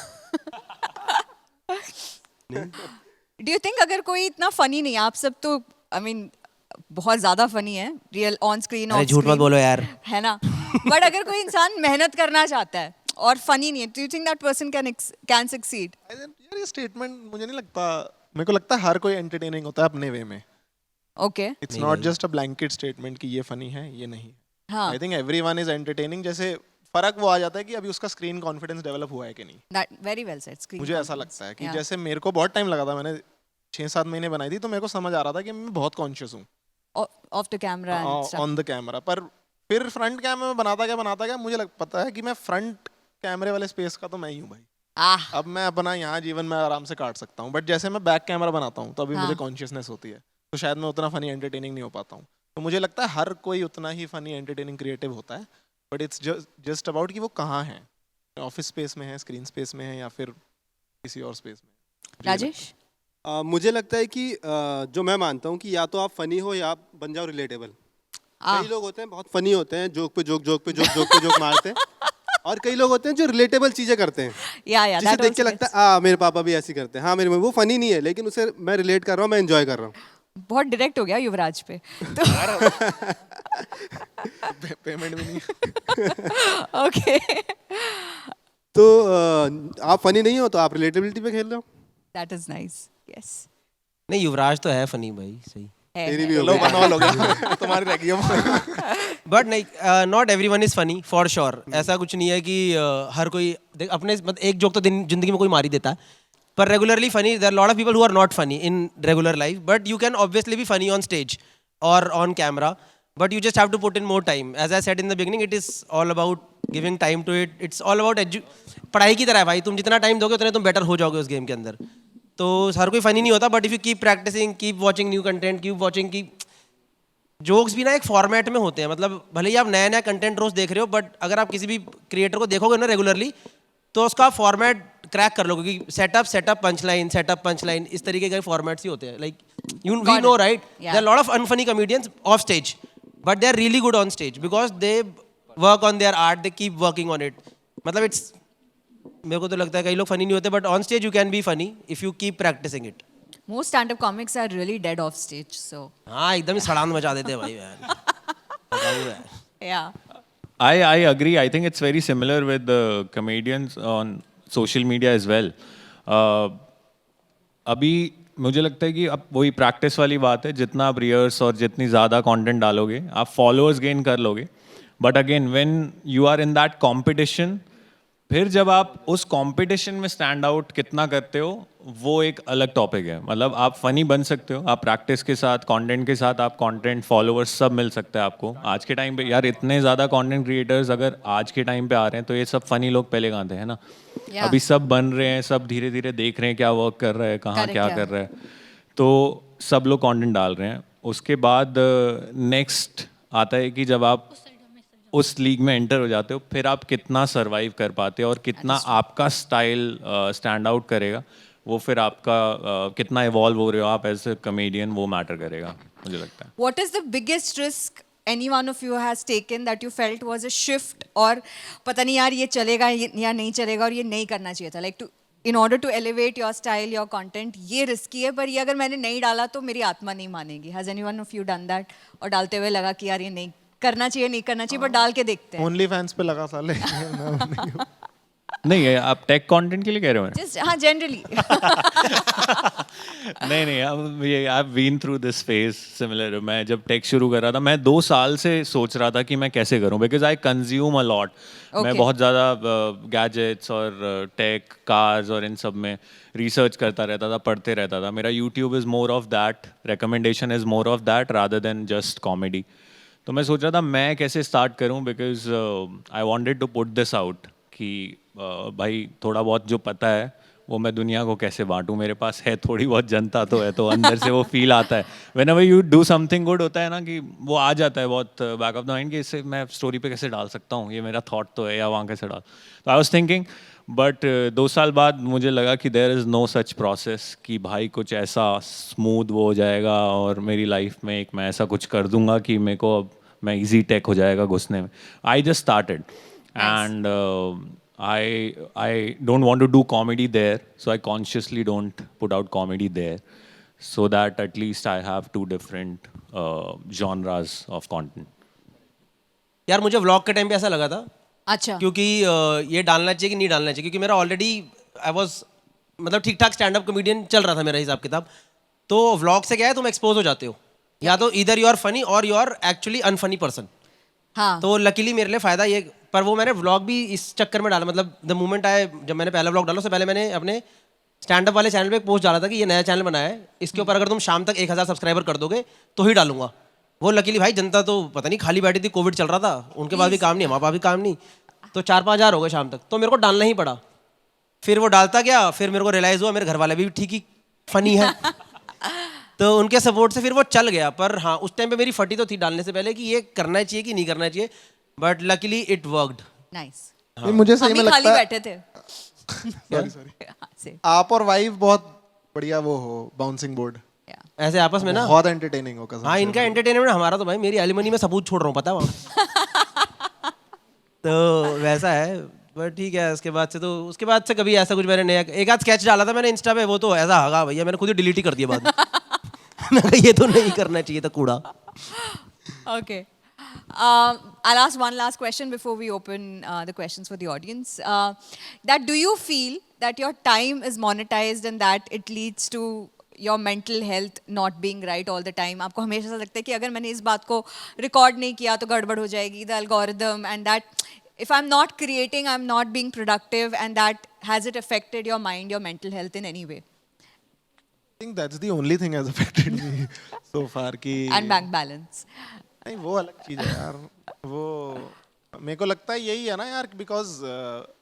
do you think अगर कोई इतना फनी नहीं है, आप सब तो आई मीन बहुत ज्यादा फनी है रियल ऑन स्क्रीन, अरे झूठ मत बोलो यार। है ना, बट अगर कोई इंसान मेहनत करना चाहता है और फनी नहीं है, do you think that person can succeed? यार ये स्टेटमेंट मुझे नहीं लगता, मेरे को लगता है हर कोई एंटरटेनिंग होता है अपने वे में। Okay, it's not just a blanket statement कि ये फनी है ये नहीं। हाँ, I think everyone is entertaining. जैसे फर्क वो आ जाता है कि अभी उसका स्क्रीन कॉन्फिडेंस डेवलप हुआ है कि नहीं। That very well said. Screen मुझे ऐसा लगता है कि जैसे मेरे को बहुत टाइम लगा था, मैंने 6-7 महीने बनाई थी, तो मेरे को समझ आ रहा था कि मैं बहुत कॉन्शियस हूँ of the camera and stuff. On the camera. पर फिर फ्रंट कैमरा में बनाता गया मुझे पता है कि मैं फ्रंट कैमरे वाले स्पेस का तो मैं ही हूँ भाई। अब मैं अपना यहाँ जीवन में आराम से काट सकता हूँ, बट जैसे मैं बैक कैमरा बनाता हूँ तो अभी मुझे कॉन्शियसनेस होती है, तो शायद मैं उतना फनी एंटरटेनिंग नहीं हो पाता हूँ। तो मुझे लगता है हर कोई उतना ही फनी एंटरटेनिंग क्रिएटिव होता है, बट इट्स जस्ट अबाउट कि वो कहाँ है, ऑफिस स्पेस में है, स्क्रीन स्पेस में है, या फिर किसी और स्पेस में। राजेश? मुझे लगता है कि जो मैं मानता हूँ कि या तो आप फनी हो या आप बन जाओ रिलेटेबल। कई लोग होते हैं बहुत फनी होते हैं, जोक पे जोक मारते हैं, और कई लोग होते हैं जो रिलेटेबल चीजें करते हैं, या जिसे दैट देख के लगता है मेरे पापा भी ऐसी करते हैं। हाँ, मेरे में वो फनी नहीं है, लेकिन उसे मैं रिलेट कर रहा हूँ, मैं एंजॉय कर रहा हूँ। बहुत डायरेक्ट हो गया युवराज पे तो पेमेंट भी नहीं। ओके, तो आप फनी नहीं हो तो आप रिलेटेबिलिटी पे खेल रहे हो। That is nice. यस, नहीं, युवराज तो है फनी भाई, सही। तेरी भी हो लो गई। बनवाल हो गया तुम्हारी रह गई। बट नहीं, not everyone is funny for sure. ऐसा कुछ नहीं है कि हर कोई देख अपने मतलब एक जोक तो जिंदगी में कोई मार ही देता है, पर regularly funny there are lot of people who are not funny in regular life, but you can obviously be funny on stage और on camera, but you just have to put in more time. As I said in the beginning, it is all about giving time to it. It's all about पढ़ाई की तरह है भाई, तुम जितना टाइम दोगे उतने तुम बेटर हो जाओगे उस गेम के अंदर। तो हर कोई फनी नहीं होता, but if you keep practicing, keep watching new content, keep watching की जोक्स भी ना एक फॉर्मेट में होते हैं। मतलब भले ही आप नया नया कंटेंट रोज देख रहे हो, बट अगर आप किसी भी क्रिएटर को देखोगे ना रेगुलरली, तो उसका फॉर्मेट क्रैक कर लोगे कि सेटअप पंच लाइन इस तरीके के फॉर्मेट्स ही होते हैं। Like we know right, there are lot of unfunny comedians off stage, but they are really good on stage because they work on their art, they keep working on it. मतलब it's, मेरे को तो लगता है कई लोग फनी नहीं होते, but on stage you can be funny if you keep practicing it. most stand-up comics are really dead off stage, so हाँ, एकदम ही सड़ान मचा देते हैं भाई यार। yeah. I agree. I think it's very similar with the comedians on social media as well. अभी मुझे लगता है कि अब वही प्रैक्टिस वाली बात है, जितना आप रिहर्स और जितनी ज़्यादा कंटेंट डालोगे आप फॉलोअर्स गेन कर लोगे, but again when you are in that competition, फिर जब आप उस कंपटीशन में स्टैंड आउट कितना करते हो वो एक अलग टॉपिक है। मतलब आप फनी बन सकते हो, आप प्रैक्टिस के साथ कंटेंट के साथ आप कंटेंट फॉलोअर्स सब मिल सकता है आपको। आज के टाइम पे यार इतने ज़्यादा कंटेंट क्रिएटर्स अगर आज के टाइम पे आ रहे हैं, तो ये सब फनी लोग पहले कहाँ थे, है ना? Yeah. अभी सब बन रहे हैं, सब धीरे धीरे देख रहे हैं क्या वर्क कर रहा है, कहाँ Correct, क्या yeah. कर रहा है, तो सब लोग कंटेंट डाल रहे हैं। उसके बाद नेक्स्ट आता है कि जब आप उस लीग में एंटर हो जाते हो, फिर आप कितना सरवाइव कर पाते हो और कितना आपका स्टाइल स्टैंड आउट करेगा, वो फिर आपका कितना इवॉल्व हो रहे हो आप एज ए कमेडियन, वो मैटर करेगा मुझे लगता है। What is the biggest risk any one of you has taken that you felt was a shift, और पता नहीं यार ये चलेगा या नहीं चलेगा और ये नहीं करना चाहिए था, like to in order to elevate your style, your content, ये रिस्की है, पर ये अगर मैंने नहीं डाला तो मेरी आत्मा नहीं मानेगी? Has any one of you done that? और डालते हुए लगा कि यार ये नहीं करना चाहिए, नहीं करना चाहिए, पर डाल के देखते हैं। ओनली फैंस पे लगा साले। नहीं, आप टेक कंटेंट के लिए कह रहे हो? Just हाँ generally. नहीं, अब ये I have been through this phase similar. मैं जब टेक शुरू कर रहा था, मैं 2 साल से सोच रहा था कि मैं कैसे करूं, because I consume a lot. मैं बहुत ज़्यादा गैजेट्स और टेक कार्स और इन सब में रिसर्च करता रहता था, पढ़ते रहता था। मेरा YouTube is more of that, recommendation is more of that rather than just comedy. तो मैं सोच रहा था मैं कैसे स्टार्ट करूं, because I wanted to put this out कि भाई थोड़ा बहुत जो पता है वो मैं दुनिया को कैसे बांटूं, मेरे पास है थोड़ी बहुत जनता तो है, तो अंदर से वो फील आता है whenever you do something good, होता है ना कि वो आ जाता है बहुत बैक ऑफ द माइंड कि इसे मैं स्टोरी पे कैसे डाल सकता हूँ, ये मेरा थॉट तो है, या वहाँ कैसे डाल। तो आई वाज थिंकिंग, बट 2 साल बाद मुझे लगा कि there is no such process कि भाई कुछ ऐसा स्मूथ वो हो जाएगा और मेरी लाइफ में एक मैं ऐसा कुछ कर दूंगा कि मेरे को अब मैं इजी टेक हो जाएगा घुसने में। I just started and I don't want to do comedy there, so I consciously don't put out comedy there, so that at least I have 2 different genres of content. यार मुझे व्लॉग के टाइम पे ऐसा लगा था अच्छा क्योंकि ये डालना चाहिए कि नहीं डालना चाहिए, क्योंकि मेरा ऑलरेडी आई वाज मतलब ठीक ठाक स्टैंड अप कॉमेडियन चल रहा था मेरा हिसाब किताब। तो व्लॉग से क्या है, तुम एक्सपोज हो जाते हो, या तो इधर यू आर फनी और you are actually unfunny person. हाँ तो लकीली मेरे लिए फ़ायदा ये, पर वो मैंने व्लॉग भी इस चक्कर में डाला, मतलब द मोमेंट आए जब मैंने पहला व्लॉग डाला उससे पहले मैंने अपने स्टैंड अप वाले चैनल पे एक पोस्ट डाला था कि ये नया चैनल बनाया है, इसके ऊपर अगर तुम शाम तक 1000 सब्सक्राइबर कर दोगे तो ही डालूंगा। वो लकीली भाई जनता तो पता नहीं खाली बैठी थी, कोविड चल रहा था, उनके पास भी काम नहीं, हमारे पास भी काम नहीं, तो 4-5 हज़ार हो गए शाम तक, तो मेरे को डालना ही पड़ा। फिर वो डालता गया, फिर मेरे को रियलाइज़ हुआ मेरे घर वाले भी ठीक ही फनी है तो उनके सपोर्ट से फिर वो चल गया। पर हाँ उस टाइम पे मेरी फटी तो थी डालने से पहले कि ये करना चाहिए कि नहीं करना चाहिए, but luckily it worked. Nice. नहीं, मुझे सही हम में ही खाली लगता है बैठे थे हाँ, से आप और वाइफ बहुत बढ़िया वो हो, बाउंसिंग बोर्ड yeah. ऐसे आपस में ना, बहुत एंटरटेनिंग हो कसम हाँ से। इनका एंटरटेनमेंट, हमारा तो भाई मेरी एलिमनी में सबूत छोड़ रहा हूँ पता है वहाँ तो वैसा है। बट ठीक है, उसके बाद से तो उसके बाद से कभी ऐसा कुछ मैंने नया, एक आध स्केच डाला था मैंने इंस्टा पे, वो तो ऐसा हगा भैया मैंने खुद ही डिलीट ही कर दिया बाद में मैं कहा, ये तो नहीं करना चाहिए था कूड़ा। Okay. I'll ask one last question before we open the questions for the audience. That do you feel that your time is monetized and that it leads to your mental health not being right all the time? आपको हमेशा ऐसा लगता है कि अगर मैंने इस बात को रिकॉर्ड नहीं किया तो गड़बड़ हो जाएगी, the algorithm, and that if I'm not creating, I'm not being productive, and that has it affected your mind, your mental health in any way? I think that's the only thing has affected me so far कि And bank balance. नहीं वो अलग चीज है यार, वो मेरे को लगता है यही है ना यार, बिकॉज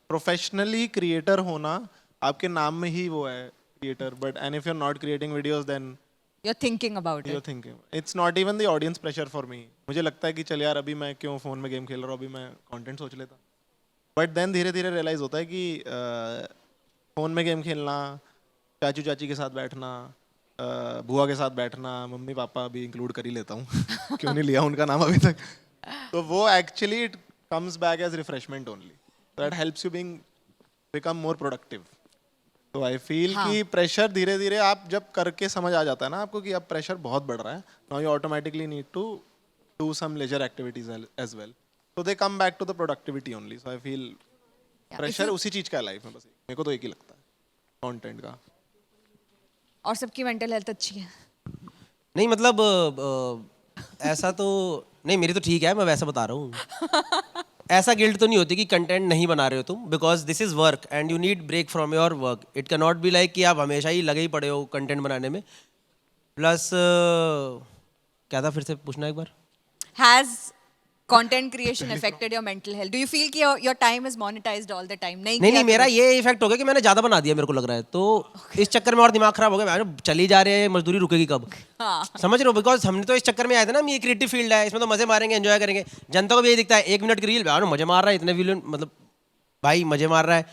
प्रोफेशनली क्रिएटर होना आपके नाम में ही वो है creator, but and if you are not creating videos then You're thinking about you're it. thinking it's not even the audience pressure for me. मुझे लगता है कि चल यार अभी मैं क्यों फोन में गेम खेल रहा हूँ, अभी मैं कंटेंट सोच लेता, बट देन धीरे धीरे रियलाइज होता है कि फोन में गेम खेलना, चाचू चाची के साथ बैठना, बुआ के साथ बैठना, मम्मी पापा भी इंक्लूड कर ही लेता हूँ क्यों नहीं लिया उनका नाम अभी तक, तो वो actually it comes back as refreshment only, that helps you become more productive. तो आई फील कि प्रेशर धीरे धीरे आप जब करके समझ आ जाता है ना आपको कि अब प्रेशर बहुत बढ़ रहा है, now you automatically need to do some leisure activities as well, so they come back to the productivity only. So I feel pressure उसी चीज का है लाइफ में, बस मेरे को तो एक ही लगता है कंटेंट का। और सबकी मेंटल हेल्थ अच्छी है। नहीं मतलब ऐसा तो नहीं, मेरी तो ठीक है, मैं वैसा बता रहा हूँ ऐसा गिल्ट तो नहीं होती कि कंटेंट नहीं बना रहे हो तुम, because this is work and you need break from your work. It can not be like कि आप हमेशा ही लगे ही पड़े हो कंटेंट बनाने में। प्लस क्या था, फिर से पूछना एक बार। Has content creation affected your mental health? Do you feel कि your time is monetized all the time? नहीं नहीं किया मेरा तो- ये इफेक्ट हो गया कि मैंने ज़्यादा बना दिया, मेरे को लग रहा है, तो इस चक्कर में और दिमाग खराब हो गया। मैंने चली जा रही है, मजदूरी रुकेगी कब? हाँ। समझ रहे हो, बिकॉज हमने तो इस चक्कर में आए थे ना, ये क्रिएटिव फील्ड है, इसमें तो मजे मारेंगे, एंजॉय करेंगे। जनता को भी यही दिखता है, 1 मिनट की रील मजे मार रहा है, इतने व्यू, मतलब भाई मजे मार रहा है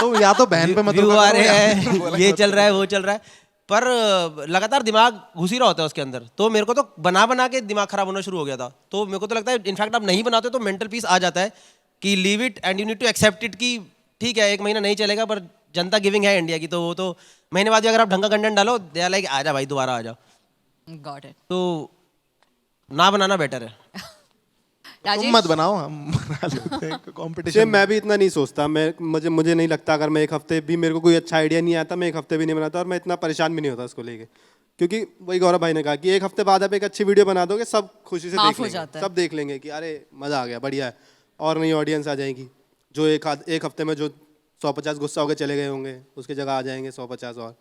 तो या तो बहन पे मत व्यू रोका आ करो, रहे या हैं, ये चल रहा है, वो चल रहा है, पर लगातार दिमाग घुस ही रहा होता है उसके अंदर। तो मेरे को तो बना बना के दिमाग खराब होना शुरू हो गया था। तो मेरे को तो लगता है इनफैक्ट आप नहीं बनाते तो मेंटल पीस आ जाता है कि leave it and you need to accept it कि ठीक है 1 महीना नहीं चलेगा, पर जनता गिविंग है इंडिया की, तो वो तो महीने बाद भी अगर आप ढंग का कंटेंट डालो, दे आर लाइक आजा भाई दोबारा आजा। Got it. तो ना बनाना बेटर है। तुम राजेश? मत बनाओ, हम बना लेते हैं सेम कंपटीशन। मैं भी इतना नहीं सोचता, मुझे नहीं लगता, अगर मैं एक हफ्ते भी मेरे को कोई अच्छा आइडिया नहीं आता, मैं एक हफ्ते भी नहीं बनाता, और मैं इतना परेशान भी नहीं होता उसको लेके, क्योंकि वही गौरव भाई ने कहा कि 1 हफ्ते बाद आप एक अच्छी वीडियो बना दोगे, सब खुशी से माफ देख हो लेंगे, जाता है। सब देख लेंगे कि अरे मजा आ गया, बढ़िया है, और नई ऑडियंस आ जाएगी। जो एक हफ्ते में जो 150 गुस्सा होकर चले गए होंगे, उसकी जगह आ जाएंगे 150 और।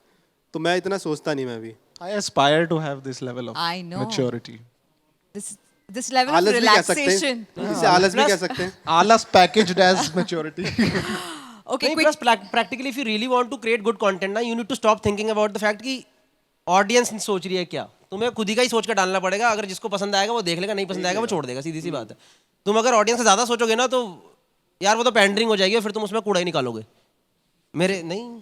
तो मैं इतना सोचता नहीं मैं भी। I aspire to have this level of I know. maturity. This level of आलस भी कह सकते relaxation. हैं, इसे आलस भी कह सकते हैं। आलस packaged as maturity. Okay, नहीं, quick. plus practically if you really want to create good content ना, you need to stop thinking about the fact कि ऑडियंस सोच रही है क्या. तुम्हें खुद ही का ही सोच कर डालना पड़ेगा. अगर जिसको पसंद आएगा वो देख लेगा, नहीं पसंद आएगा वो छोड़ देगा. सीधी सी बात है. तुम अगर ऑडियंस से ज्यादा सोचोगे ना तो यार वो तो पैंडरिंग हो जाएगी और फिर तुम उसमें कूड़ा ही निकालोगे. मेरे नहीं.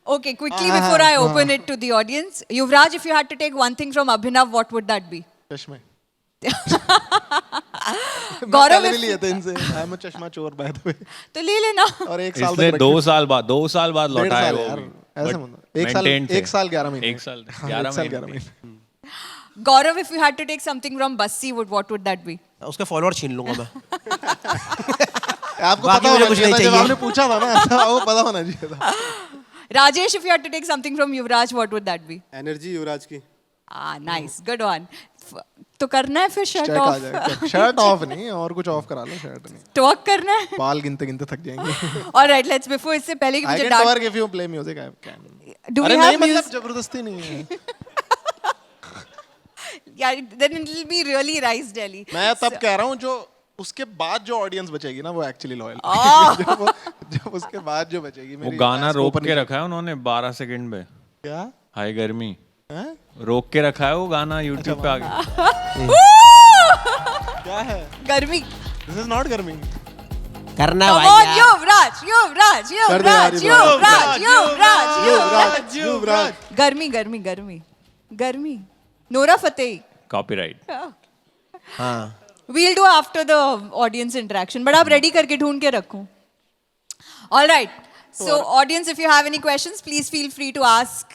Okay, quickly before I open it to the audience, Yuvraj, if you had to take one thing from Abhinav, what would that be? चश्मे गौरव, पहले भी लिए थे इनसे. आई एम अ चश्मा चोर बाय द वे. तो ले लेना. और एक साल इसने तक 2 साल बाद 2 साल बाद 1.5 लौटाया साल वो यार. भी. ऐसे But मतलब एक साल 11 महीने. एक साल हाँ, 11 एक साल महीने. 11 महीने. Gaurav, if you had to take something from Bassi, what would that be? उसके फॉलोअर छीन लूंगा मैं. आपको बाकी पता मुझे होना कुछ चाहिए नहीं था जब चाहिए. आपने पूछा था ना ऐसा वो पता होना चाहिए था. Rajesh, if you had to take something from Yuvraj, what would that be? Energy Yuvraj की. Ah, nice, good one. तो करना है फिर शर्ट चेक आ ऑफ. जाएगा. शर्ट ऑफ नहीं और कुछ ऑफ करा लो. शर्ट नहीं. टॉक करना है. बाल गिनते गिनते थक जाएंगे. Alright, let's before इससे पहले कि आई मुझे कैन डांट. Talk if you play music I can. Do we अरे have नहीं मतलब music? जबरदस्ती नहीं है. Yeah, then it will be really Rice Delhi. मैं तब कह रहा हूँ जो उसके बाद जो ऑडियंस बचेगी ना वो एक्चुअली लॉयल. जब उसके बाद जो बचेगी. वो मेरी गाना eyes रोक open के नहीं- रखा है उन्होंने 12 सेकंड में. क्या हाय गर्मी हैं? रोक के रखा है वो गाना YouTube पे आगे. क्या है? गर्मी. दिस इज नॉट गर्मी. करना Come भाई on, यार. Yuvraj, Yuvraj, कर दे यार, Yuvraj, Yuvraj, Yuvraj, Yuvraj. युवराज. गर्मी, गर्मी, गर्मी, गर्मी. Nora Fateh. कॉपीराइट. हाँ. We'll do after the audience interaction. but आप ready करके ढूंढ के रखूं. All right. So audience, if you have any questions, please feel free to ask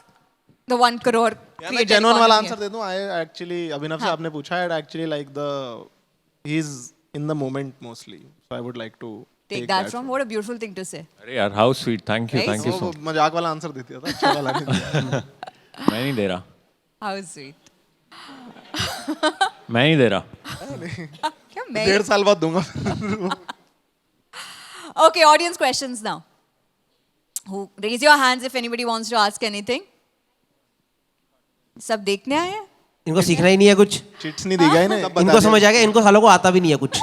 the 1 crore. या मैं creator जेन्युइन वाला economy. आंसर दे दूं. आई एक्चुअली अभिनव से आपने पूछा है. Actually like the he is in the moment mostly. So I would like to Take that from. What a beautiful thing to say. अरे यार how sweet. Thank you Nice. Thank you वो सो. मजाक वाला आंसर दे दिया था. अच्छा वाला नहीं दिया. मैं नहीं दे रहा. How sweet. मैं नहीं दे रहा. क्या मैं? 1.5 साल बाद दूंगा. Okay, audience questions now. Who raise your hands if anybody wants to ask anything. सब देखने आए हैं? इनको सीखना ही नहीं है कुछ. चिट्स नहीं दी गई ना. इनको समझ आ गया. इनको सालों को आता भी नहीं है कुछ.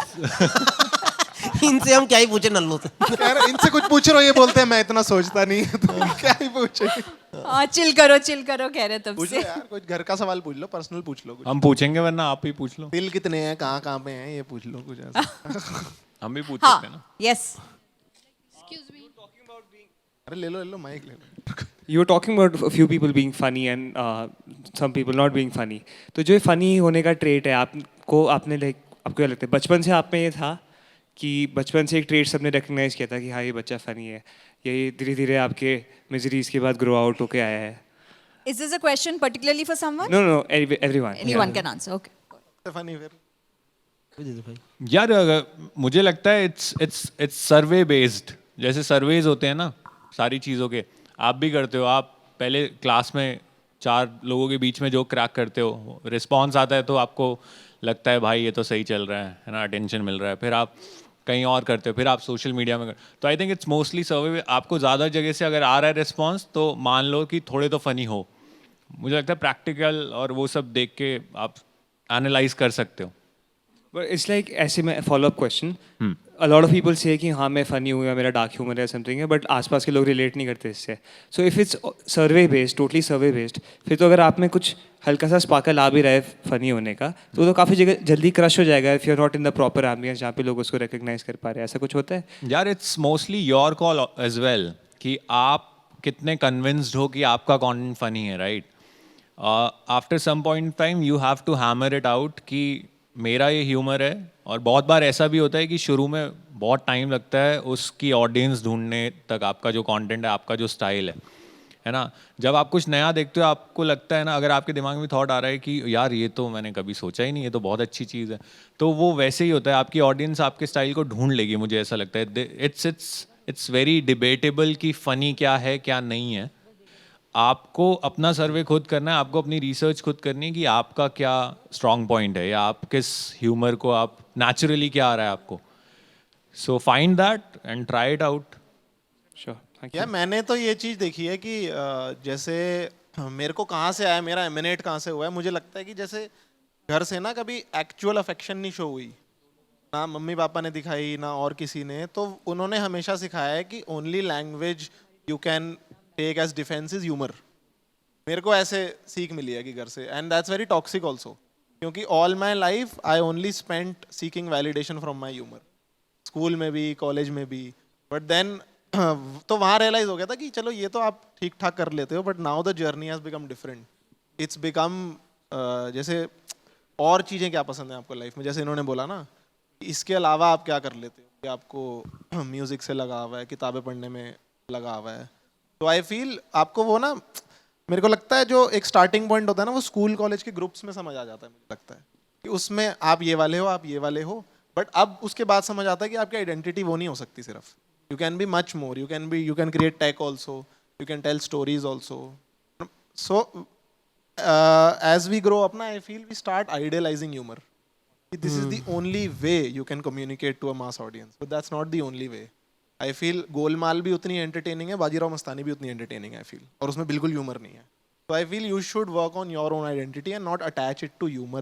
इनसे हम क्या ही पूछे नल्लू से. कह रहे इनसे कुछ पूछ रहे हो ये बोलते हैं मैं इतना सोचता नहीं. तो क्या ही पूछे. हाँ, चिल करो कह रहे तब पूछ लो से. यार. कोई घर का सवाल पूछ लो. पर्सनल पूछ लो कुछ. हम पूछेंगे वरना आप ही पूछ लो. दिल कितने हैं कहाँ पे हैं ये पूछ लो कुछ ऐसा. हम भी पूछ सकते हैं ना. हाँ, yes. अरे ले लो माइक ले लो. You were talking about a few people being funny and some people not being funny. तो जो फनी होने का ट्रेट है आपने आपको क्या लगता है बचपन से आप में ये था कि बचपन से एक ट्रेट सबने रिकग्नाइज किया था कि हाँ ये बच्चा फनी है. ये धीरे धीरे आपके मिजरीज के बाद ग्रो आउट होके आया है. Is this a question particularly for someone? No, everyone. Anyone Yeah. can answer. Okay. Funny फिर. यार मुझे लगता है इट्स सर्वे बेस्ड. जैसे सर्वेज होते हैं ना सारी चीज़ों के. आप भी करते हो. आप पहले क्लास में 4 लोगों के बीच में जो क्रैक करते हो रिस्पॉन्स आता है तो आपको लगता है भाई ये तो सही चल रहा है ना. अटेंशन मिल रहा है. फिर आप कहीं और करते हो. फिर आप सोशल मीडिया में तो आई थिंक इट्स मोस्टली सर्वे. आपको ज़्यादा जगह से अगर आ रहा है रिस्पॉन्स तो मान लो कि थोड़े तो फ़नी हो. मुझे लगता है प्रैक्टिकल और वो सब देख के आप एनालाइज कर सकते हो. But it's like ऐसे में follow-up question. A lot of people say कि हाँ मैं funny हूँ या मेरा dark humor है something है, but आसपास के लोग relate नहीं करते इससे. So if it's survey based, totally survey based, फिर तो अगर आप में कुछ हल्का सा sparkle आ भी रहा है funny होने का, तो काफ़ी जगह जल्दी crush हो जाएगा if you're not in the proper ambience जहाँ पे लोग उसको recognize कर पा रहे हैं. ऐसा कुछ होता है? यार it's mostly your call as well कि आप कितने कन्विंस्ड हो कि आपका कंटेंट फनी है. Right. After some point time you have to hammer it out कि मेरा ये ह्यूमर है. और बहुत बार ऐसा भी होता है कि शुरू में बहुत टाइम लगता है उसकी ऑडियंस ढूंढने तक. आपका जो कंटेंट है आपका जो स्टाइल है ना. जब आप कुछ नया देखते हो आपको लगता है ना अगर आपके दिमाग में थॉट आ रहा है कि यार ये तो मैंने कभी सोचा ही नहीं. ये तो बहुत अच्छी चीज़ है. तो वो वैसे ही होता है. आपकी ऑडियंस आपके स्टाइल को ढूंढ लेगी. मुझे ऐसा लगता है. इट्स वेरी डिबेटेबल कि फ़नी क्या है क्या नहीं है. आपको अपना सर्वे खुद करना है. आपको अपनी रिसर्च खुद करनी है कि आपका क्या स्ट्रॉन्ग पॉइंट है या आप किस ह्यूमर को आप नेचुरली क्या आ रहा है आपको. So find that and try it out. Sure. Thank you. यार मैंने तो ये चीज़ देखी है कि जैसे मेरे को कहाँ से आया मेरा एमिनेट कहाँ से हुआ है. मुझे लगता है कि जैसे घर से ना कभी एक्चुअल अफेक्शन नहीं शो हुई ना मम्मी पापा ने दिखाई ना और किसी ने, तो उन्होंने हमेशा सिखाया है कि only language you can take as defence is humour. मेरे को ऐसे सीख मिली है कि घर से, and that's very toxic also, क्योंकि all my life I only spent seeking validation from my humour, school में भी कॉलेज में भी। बट देन तो वहाँ रियलाइज हो गया था कि चलो ये तो आप ठीक ठाक कर लेते हो, but now the journey has become different. It's become जैसे और चीज़ें क्या पसंद है आपको लाइफ में, जैसे इन्होंने बोला ना, इसके अलावा आप क्या कर लेते हो, कि आपको म्यूज़िक से लगा हुआ है, किताबें पढ़ने में लगा हुआ है। तो आई फील आपको वो ना, मेरे को लगता है जो एक स्टार्टिंग पॉइंट होता है ना, वो स्कूल कॉलेज के ग्रुप्स में समझ आ जाता है। मुझे लगता है कि उसमें आप ये वाले हो, आप ये वाले हो, बट अब उसके बाद समझ आता है कि आपकी आइडेंटिटी वो नहीं हो सकती सिर्फ। You can be much more, you can create tech also, you can tell stories also. So as we grow up ना, I feel we start idealising humour. This is the only way you can communicate to a mass audience, but that's not the only way. I feel Golmaal भी उतनी entertaining है, बाजीराव मस्तानी भी उतनी entertaining है, I feel, और उसमें बिल्कुल humor नहीं है। So I feel you should work on your own identity and not attach it to humor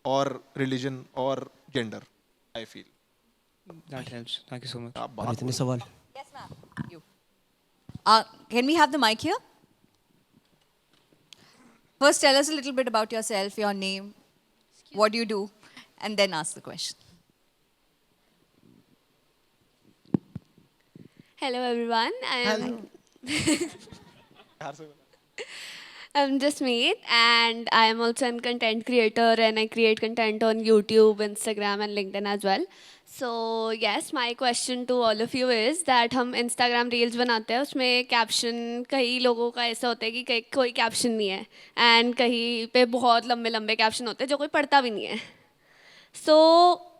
or religion or gender, I feel. That helps. Thank you so much. आप और बात इतने सवाल। Yes, ma'am. You. Can we have the mic here? First, tell us a little bit about yourself, your name, what do you do, and then ask the question. Hello everyone. Car से बोला। I'm Jasmeet and I am also a content creator and I create content on YouTube, Instagram and LinkedIn as well. So yes, my question to all of you is that हम Instagram reels बनाते हैं, उसमें caption कई लोगों का ऐसा होता है कि कोई caption नहीं है and कहीं पे बहुत लंबे लंबे caption होते हैं जो कोई पढ़ता भी नहीं है. So,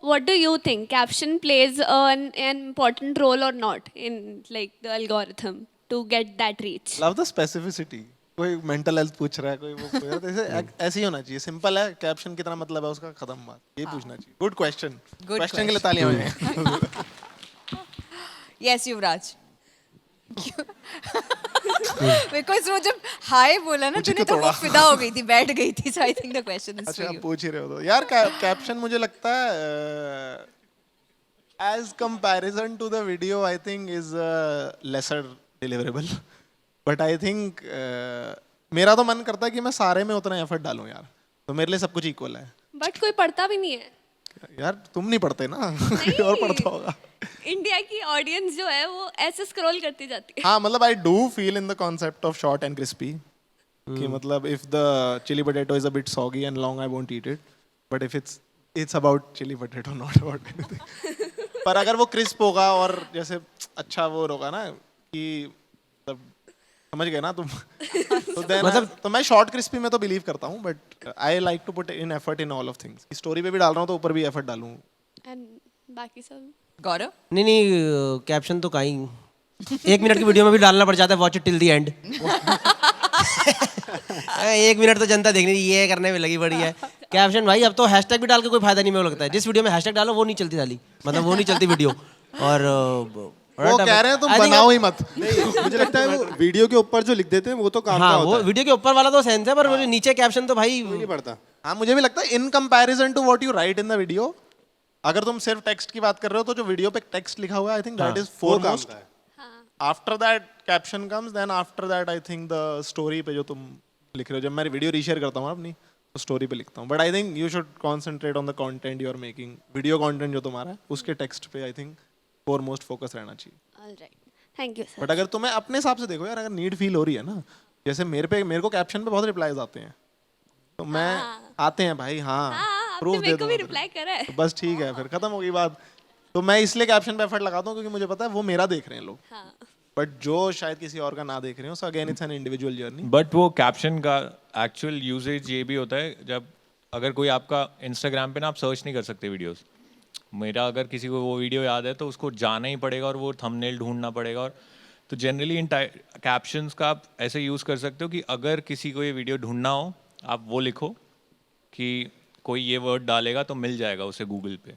what do you think? Caption plays an important role or not in like the algorithm to get that reach? Love the specificity. कोई मेंटल हेल्थ पूछ रहा है, कोई वो यार, ऐसे ऐसे ही होना चाहिए। सिंपल है, कैप्शन कितना मतलब है उसका, खत्म बात, ये पूछना चाहिए। गुड क्वेश्चन, क्वेश्चन के लिए तालियां हो जाएं। Yes, Yuvraj. Because वो जब हाय बोला ना तूने, तो वो फिदा हो गई थी, बैठ गई थी। So I think the question is अच्छा, for आप you. पूछ ही रहे हो तो यार, कैप्शन मुझे लगता है as comparison to the video I think is lesser deliverable, but I think मेरा तो मन करता है कि मैं सारे में उतना एफर्ट डालूं यार, तो मेरे लिए सब कुछ इक्वल है। बट कोई पढ़ता भी नहीं है। यार तुम नहीं पढ़ते ना, कोई और पढ़ता होगा। इंडिया की ऑडियंस जो है वो ऐसे स्क्रॉल करती जाती है। हाँ, मतलब I do feel in the concept of short and crispy, कि मतलब if the chilli potato is a bit soggy and long I won't eat it, but if it's about chilli potato, not about anything. पर अगर वो क्रिस्प होगा और जैसे अच्छा वो होगा ना, कि मतलब समझ गए ना तुम, तो देन मतलब तो मैं शॉर्ट क्रिस्पी में तो बिलीव करता हूँ, but I like to put in effort in all of things. Story पे भी डाल रहा हूँ तो ऊपर भी एफर्ट डालूँ। एंड बाकी सब Gaurav? नहीं, कैप्शन तो कहीं 1 मिनट की वीडियो में भी डालना पड़ जाता है, watch it till the end. 1 minute तो जनता देखने ये करने में लगी पड़ी है। कैप्शन भाई अब तो हैशटैग भी डाल के कोई फायदा नहीं, मेरे को लगता है। जिस वीडियो में हैशटैग डालो वो नहीं चलती डाली, मतलब वो नहीं चलती वीडियो। और वो कह रहे हैं तुम बनाओ ही मत। नहीं, मुझे लगता है वो वीडियो के ऊपर जो लिख देते हैं वो तो काम हाँ, का वो होता है। वीडियो के ऊपर वाला तो सेंस है, पर वो जो नीचे कैप्शन तो भाई कोई नहीं पढ़ता। हाँ, मुझे भी लगता है in comparison to what you write in the video, अगर तुम सिर्फ टेक्स्ट की बात कर रहे हो तो जो वीडियो पे टेक्स्ट लिखा हुआ है आई थिंक दैट इज वो काम फोरमोस्ट। का है। After that caption comes, then after that I think the story पे जो तुम लिख रहे हो। जब मैं वीडियो रीशेयर करता हूँ अपनी, तो स्टोरी पे लिखता हूँ, but I think you should concentrate on the content you are making. Video content जो तुम्हारा है उसके टेक्स्ट पे आई थिंक फोरमोस्ट फोकस रहना चाहिए। Alright, thank you sir. But अगर तुम्हें अपने हिसाब से देखो यार, अगर नीड फील हो रही है ना, जैसे मेरे को कैप्शन पे बहुत रिप्लाईज आते हैं, तो मैं आते हैं भाई, हाँ आपने प्रूफ मेरे दे को दो भी तो रिप्लाई करा है। बस ठीक है, फिर खत्म हो गई बात। तो मैं इसलिए कैप्शन पे एफर्ट लगाता हूँ क्योंकि मुझे पता है वो मेरा देख रहे हैं लोग, हाँ। बट जो शायद किसी और का ना देख रहे हो। So again it's an individual journey. But वो कैप्शन का एक्चुअल यूजेज ये भी होता है, जब अगर कोई आपका इंस्टाग्राम पे ना, आप सर्च नहीं कर सकते वीडियोस। मेरा अगर किसी को वो वीडियो याद है तो उसको जाना ही पड़ेगा और वो थंबनेल ढूंढना पड़ेगा। और तो जनरली इन कैप्शंस का आप ऐसे यूज़ कर सकते हो कि अगर किसी को ये वीडियो ढूंढना हो, आप वो लिखो कि कोई ये वर्ड डालेगा तो मिल जाएगा उसे गूगल पे,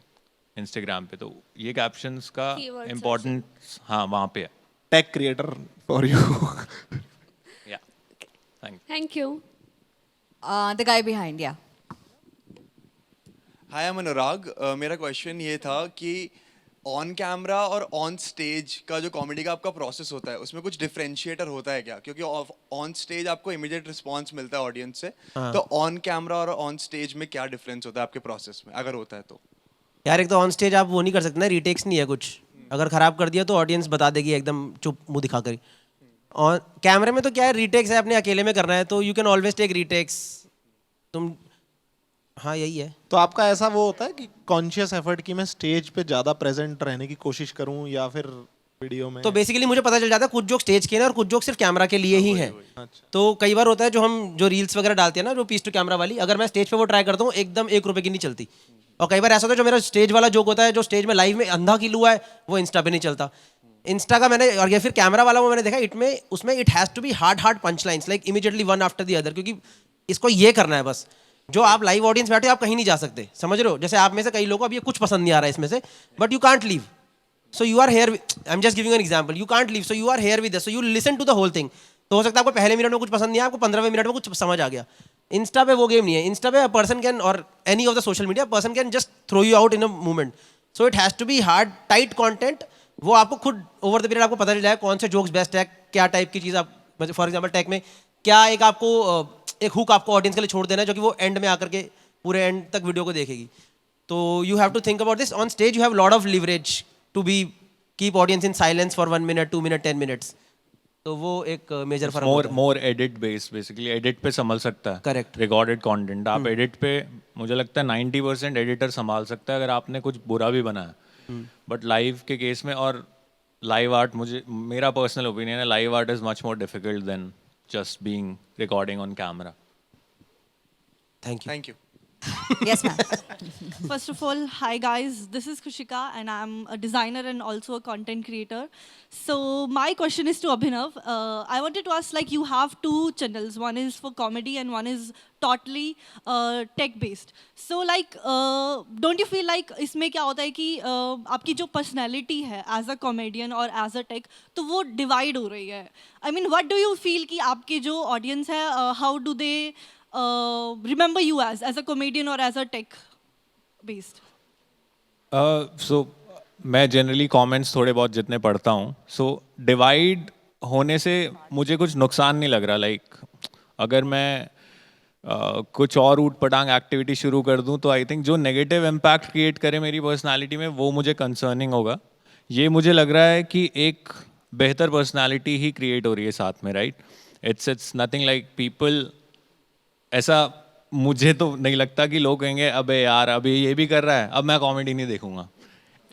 इंस्टाग्राम पे। तो ये कैप्शंस का Keyword इम्पोर्टेंस हाँ वहाँ पे है। Tech creator for you. Yeah thank thank you. The guy behind, yeah. Hi, I'm Anurag. मेरा क्वेश्चन ये था कि ऑन कैमरा और ऑन स्टेज का जो कॉमेडी का आपका प्रोसेस होता है उसमें कुछ डिफरेंशिएटर होता है क्या? क्योंकि ऑन स्टेज आपको इमीडिएट रिस्पांस मिलता है ऑडियंस से, तो ऑन कैमरा और ऑन स्टेज में क्या डिफरेंस होता है आपके प्रोसेस में, अगर होता है तो? यार एक तो ऑन स्टेज आप वो नहीं कर सकते ना, रीटेक्स नहीं है कुछ, अगर खराब कर दिया तो ऑडियंस बता देगी एकदम चुप मुंह दिखा कर। और कैमरे में तो क्या है, रीटेक्स है, अपने अकेले में करना है तो you can always take retakes तुम। हाँ यही है। तो आपका ऐसा वो होता है कि कॉन्शियस एफर्ट कि मैं स्टेज पे ज्यादा प्रेजेंट रहने की कोशिश करूं या फिर वीडियो में? तो बेसिकली मुझे पता चल जाता है कुछ जोक स्टेज के हैं और कुछ जोक सिर्फ कैमरा के लिए ही हैं। तो कई बार होता है जो रील्स वगैरह डालते हैं ना, जो पीस टू कैमरा वाली, अगर मैं स्टेज पे वो ट्राई करता हूँ एकदम 1 रुपए की नहीं चलती। और कई बार ऐसा होता है जो मेरा स्टेज वाला जोक होता है, जो स्टेज में लाइव में अंधा किल हुआ है, वो इंस्टा पे नहीं चलता। इंस्टा का मैंने, और या फिर कैमरा वाला वो मैंने देखा, उसमें it has to be hard punch lines like immediately one after the other, क्योंकि इसको ये करना है बस। जो आप लाइव ऑडियंस बैठे हो आप कहीं नहीं जा सकते, समझ रहे हो? जैसे आप में से कई लोगों को अब ये कुछ पसंद नहीं आ रहा है इसमें से, but you can't leave, so you are here. I am just giving an example, you can't leave, so you are here with us, so you listen to the whole thing. तो हो सकता है आपको पहले मिनट में कुछ पसंद नहीं आया, आपको 15वें मिनट में कुछ समझ आ गया। इंस्टा पे वो गेम नहीं है। इंस्टा पे पर्सन कैन, और any of the social media person can just throw you out in a moment, so it has to be hard tight content. वो आपको खुद ओवर द पीरियड आपको पता चल जाए कौन से जोक्स बेस्ट है, क्या टाइप की चीज़ आप, फॉर एग्जाम्पल टेक में क्या एक आपको एक हुक आपको ऑडियंस के लिए छोड़ देना है जो कि वो एंड में आकर के पूरे एंड तक वीडियो को देखेगी। तो you have to think about this. On stage you have lot of leverage to be keep audience in silence for 1 minute 2 minute 10 minutes. तो वो एक मेजर फर्क होता है। More edit based, basically edit पे संभल सकता है। Correct. रिकॉर्डेड कंटेंट आप एडिट पे, मुझे लगता है 90% एडिटर संभाल सकता है अगर आपने कुछ बुरा भी बनाया। बट लाइव के केस में, और लाइव आर्ट, मेरा पर्सनल ओपिनियन है, live art is much more difficult than just being recording on camera. Thank you. Thank you. Yes, ma'am. First of all, hi guys, this is Kushika and I'm a designer and also a content creator. So my question is to Abhinav. I wanted to ask, like, you have 2 channels. One is for comedy and one is totally tech based. So like, don't you feel like इसमें क्या होता है कि आपकी जो personality है as a comedian और as a tech, तो वो divide हो रही है. I mean, what do you feel कि आपके जो audience है, how do they remember you as a comedian or as a tech based? सो मैं जनरली कमेंट्स थोड़े बहुत जितने पढ़ता हूँ, सो डिवाइड होने से मुझे कुछ नुकसान नहीं लग रहा। लाइक अगर मैं कुछ और ऊट पटांग एक्टिविटी शुरू कर दूँ तो आई थिंक जो नेगेटिव इम्पैक्ट क्रिएट करे मेरी पर्सनालिटी में, वो मुझे कंसर्निंग होगा। ये मुझे लग रहा है कि एक बेहतर पर्सनालिटी ही क्रिएट हो रही है साथ में, right? It's nothing like people, ऐसा मुझे तो नहीं लगता कि लोग कहेंगे अबे यार अभी ये भी कर रहा है, अब मैं कॉमेडी नहीं देखूंगा।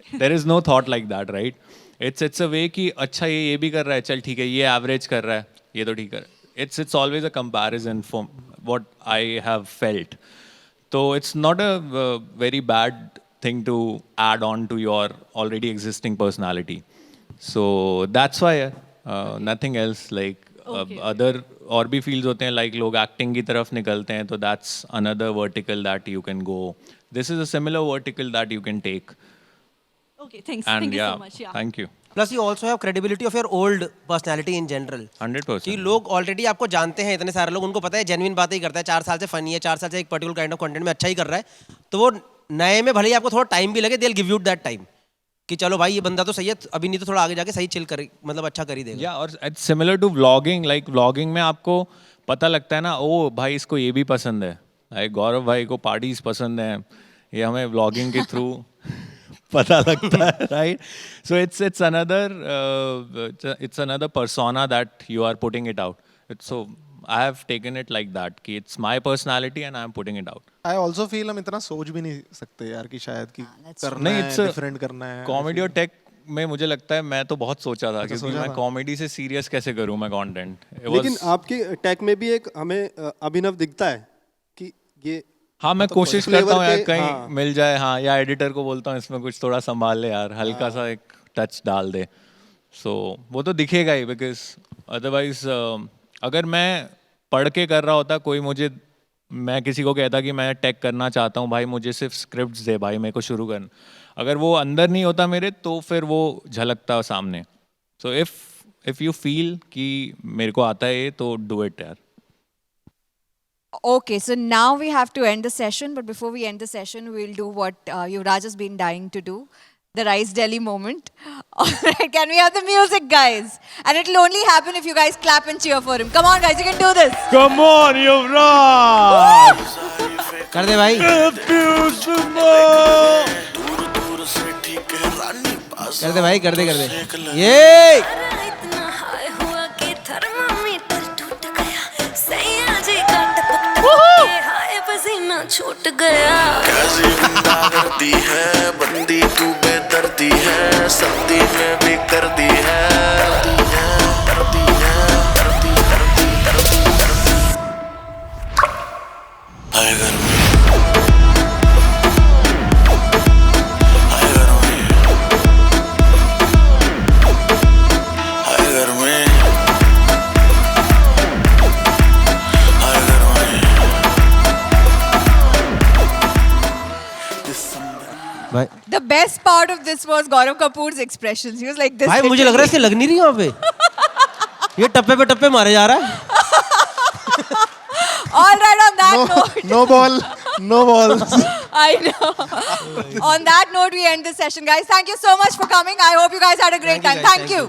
There is no thought like that, right? It's a way कि अच्छा ये भी कर रहा है, चल ठीक है, ये एवरेज कर रहा है, ये तो ठीक है। It's always a comparison for what I have felt. तो it's not a very bad thing to add on to your already existing personality. So that's why nothing else, like other और भी fields होते हैं, like लोग acting की तरफ निकलते हैं, तो that's another vertical that you can go. This is a similar vertical that you can take. Okay, thanks. And Thank you yeah, so much. Yeah. thank you. Plus you also have credibility of your old personality in general. 100%. कि लोग ऑलरेडी आपको जानते हैं, इतने सारे लोग, उनको पता है जेन्युइन बातें ही करता है, 4 साल से फनी है, 4 साल से एक पर्टिकुलर काइंड ऑफ कंटेंट में अच्छा ही कर रहा है, तो वो नए में भले ही आपको थोड़ा टाइम भी लगे, they will give you that time कि चलो भाई ये बंदा तो सही है, अभी नहीं तो थोड़ा आगे जाके सही चिल कर, मतलब अच्छा कर ही देगा। या और it's similar to vlogging. Like vlogging में आपको पता लगता है ना, ओ भाई इसको ये भी पसंद है, लाइक गौरव भाई को पार्टीज पसंद है, ये हमें व्लॉगिंग के थ्रू पता लगता है, right? So it's another persona that you are putting it out. So I have taken it like that कि it's my personality and I am putting it out. I also feel हम इतना सोच भी नहीं सकते यार कि शायद कि करना नहीं, है, it's a डिफरेंट करना है। कॉमेडी और टेक में मुझे लगता है मैं तो बहुत सोचा था, क्योंकि सोचा मैं था। कॉमेडी से सीरियस कैसे करूं मैं कंटेंट। लेकिन आपके टैग में भी एक हमें अभिनव दिखता है कि ये, हाँ, मैं कोशिश flavor करता हूँ यार के, कहीं हाँ। मिल जाए, हाँ, या एडिटर को बोलता हूँ इसमें कुछ थोड़ा संभाल ले यार, हल्का सा एक टच डाल दे, सो वो तो दिखेगा ही। बिकॉज अदरवाइज अगर मैं पढ़ के कर रहा होता, कोई मुझे, मैं किसी को कहता कि मैं टेक करना चाहता हूँ भाई, मुझे सिर्फ स्क्रिप्ट्स दे भाई, मेरे को शुरू करना, अगर वो अंदर नहीं होता मेरे, तो फिर वो झलकता सामने। सो इफ यू फील कि मेरे को आता है ये, तो डू इट यार। Okay, so now we have to end the session, but before we end the session, we'll do what Yuvraj has been dying to do, the Rise Delhi moment. All right, can we have the music, guys? And it'll only happen if you guys clap and cheer for him. Come on, guys, you can do this. Come on, Yuvraj! कर दे भाई कर दे ये इतना हाय हुआ कि थर्मामीटर टूट गया सैया जी का टपक टपक हाय पसीना छूट गया कैसी गुंडा करती है बंदी तू बेदर्दी है सर्दी में भी कर दी है करती है हाय गर्मी हाय गर्मी हाय गर्मी हाय गर्मी भाई The best part of this was Gaurav Kapoor's expressions. He was like this. भाई मुझे लग रहा है इससे लग नहीं रही वहाँ पे ये टप्पे पे टप्पे मारे जा रहा है All right, on that note. No ball, no balls. I know. On that note, we end this session, guys. Thank you so much for coming. I hope you guys had a great time. Thank you.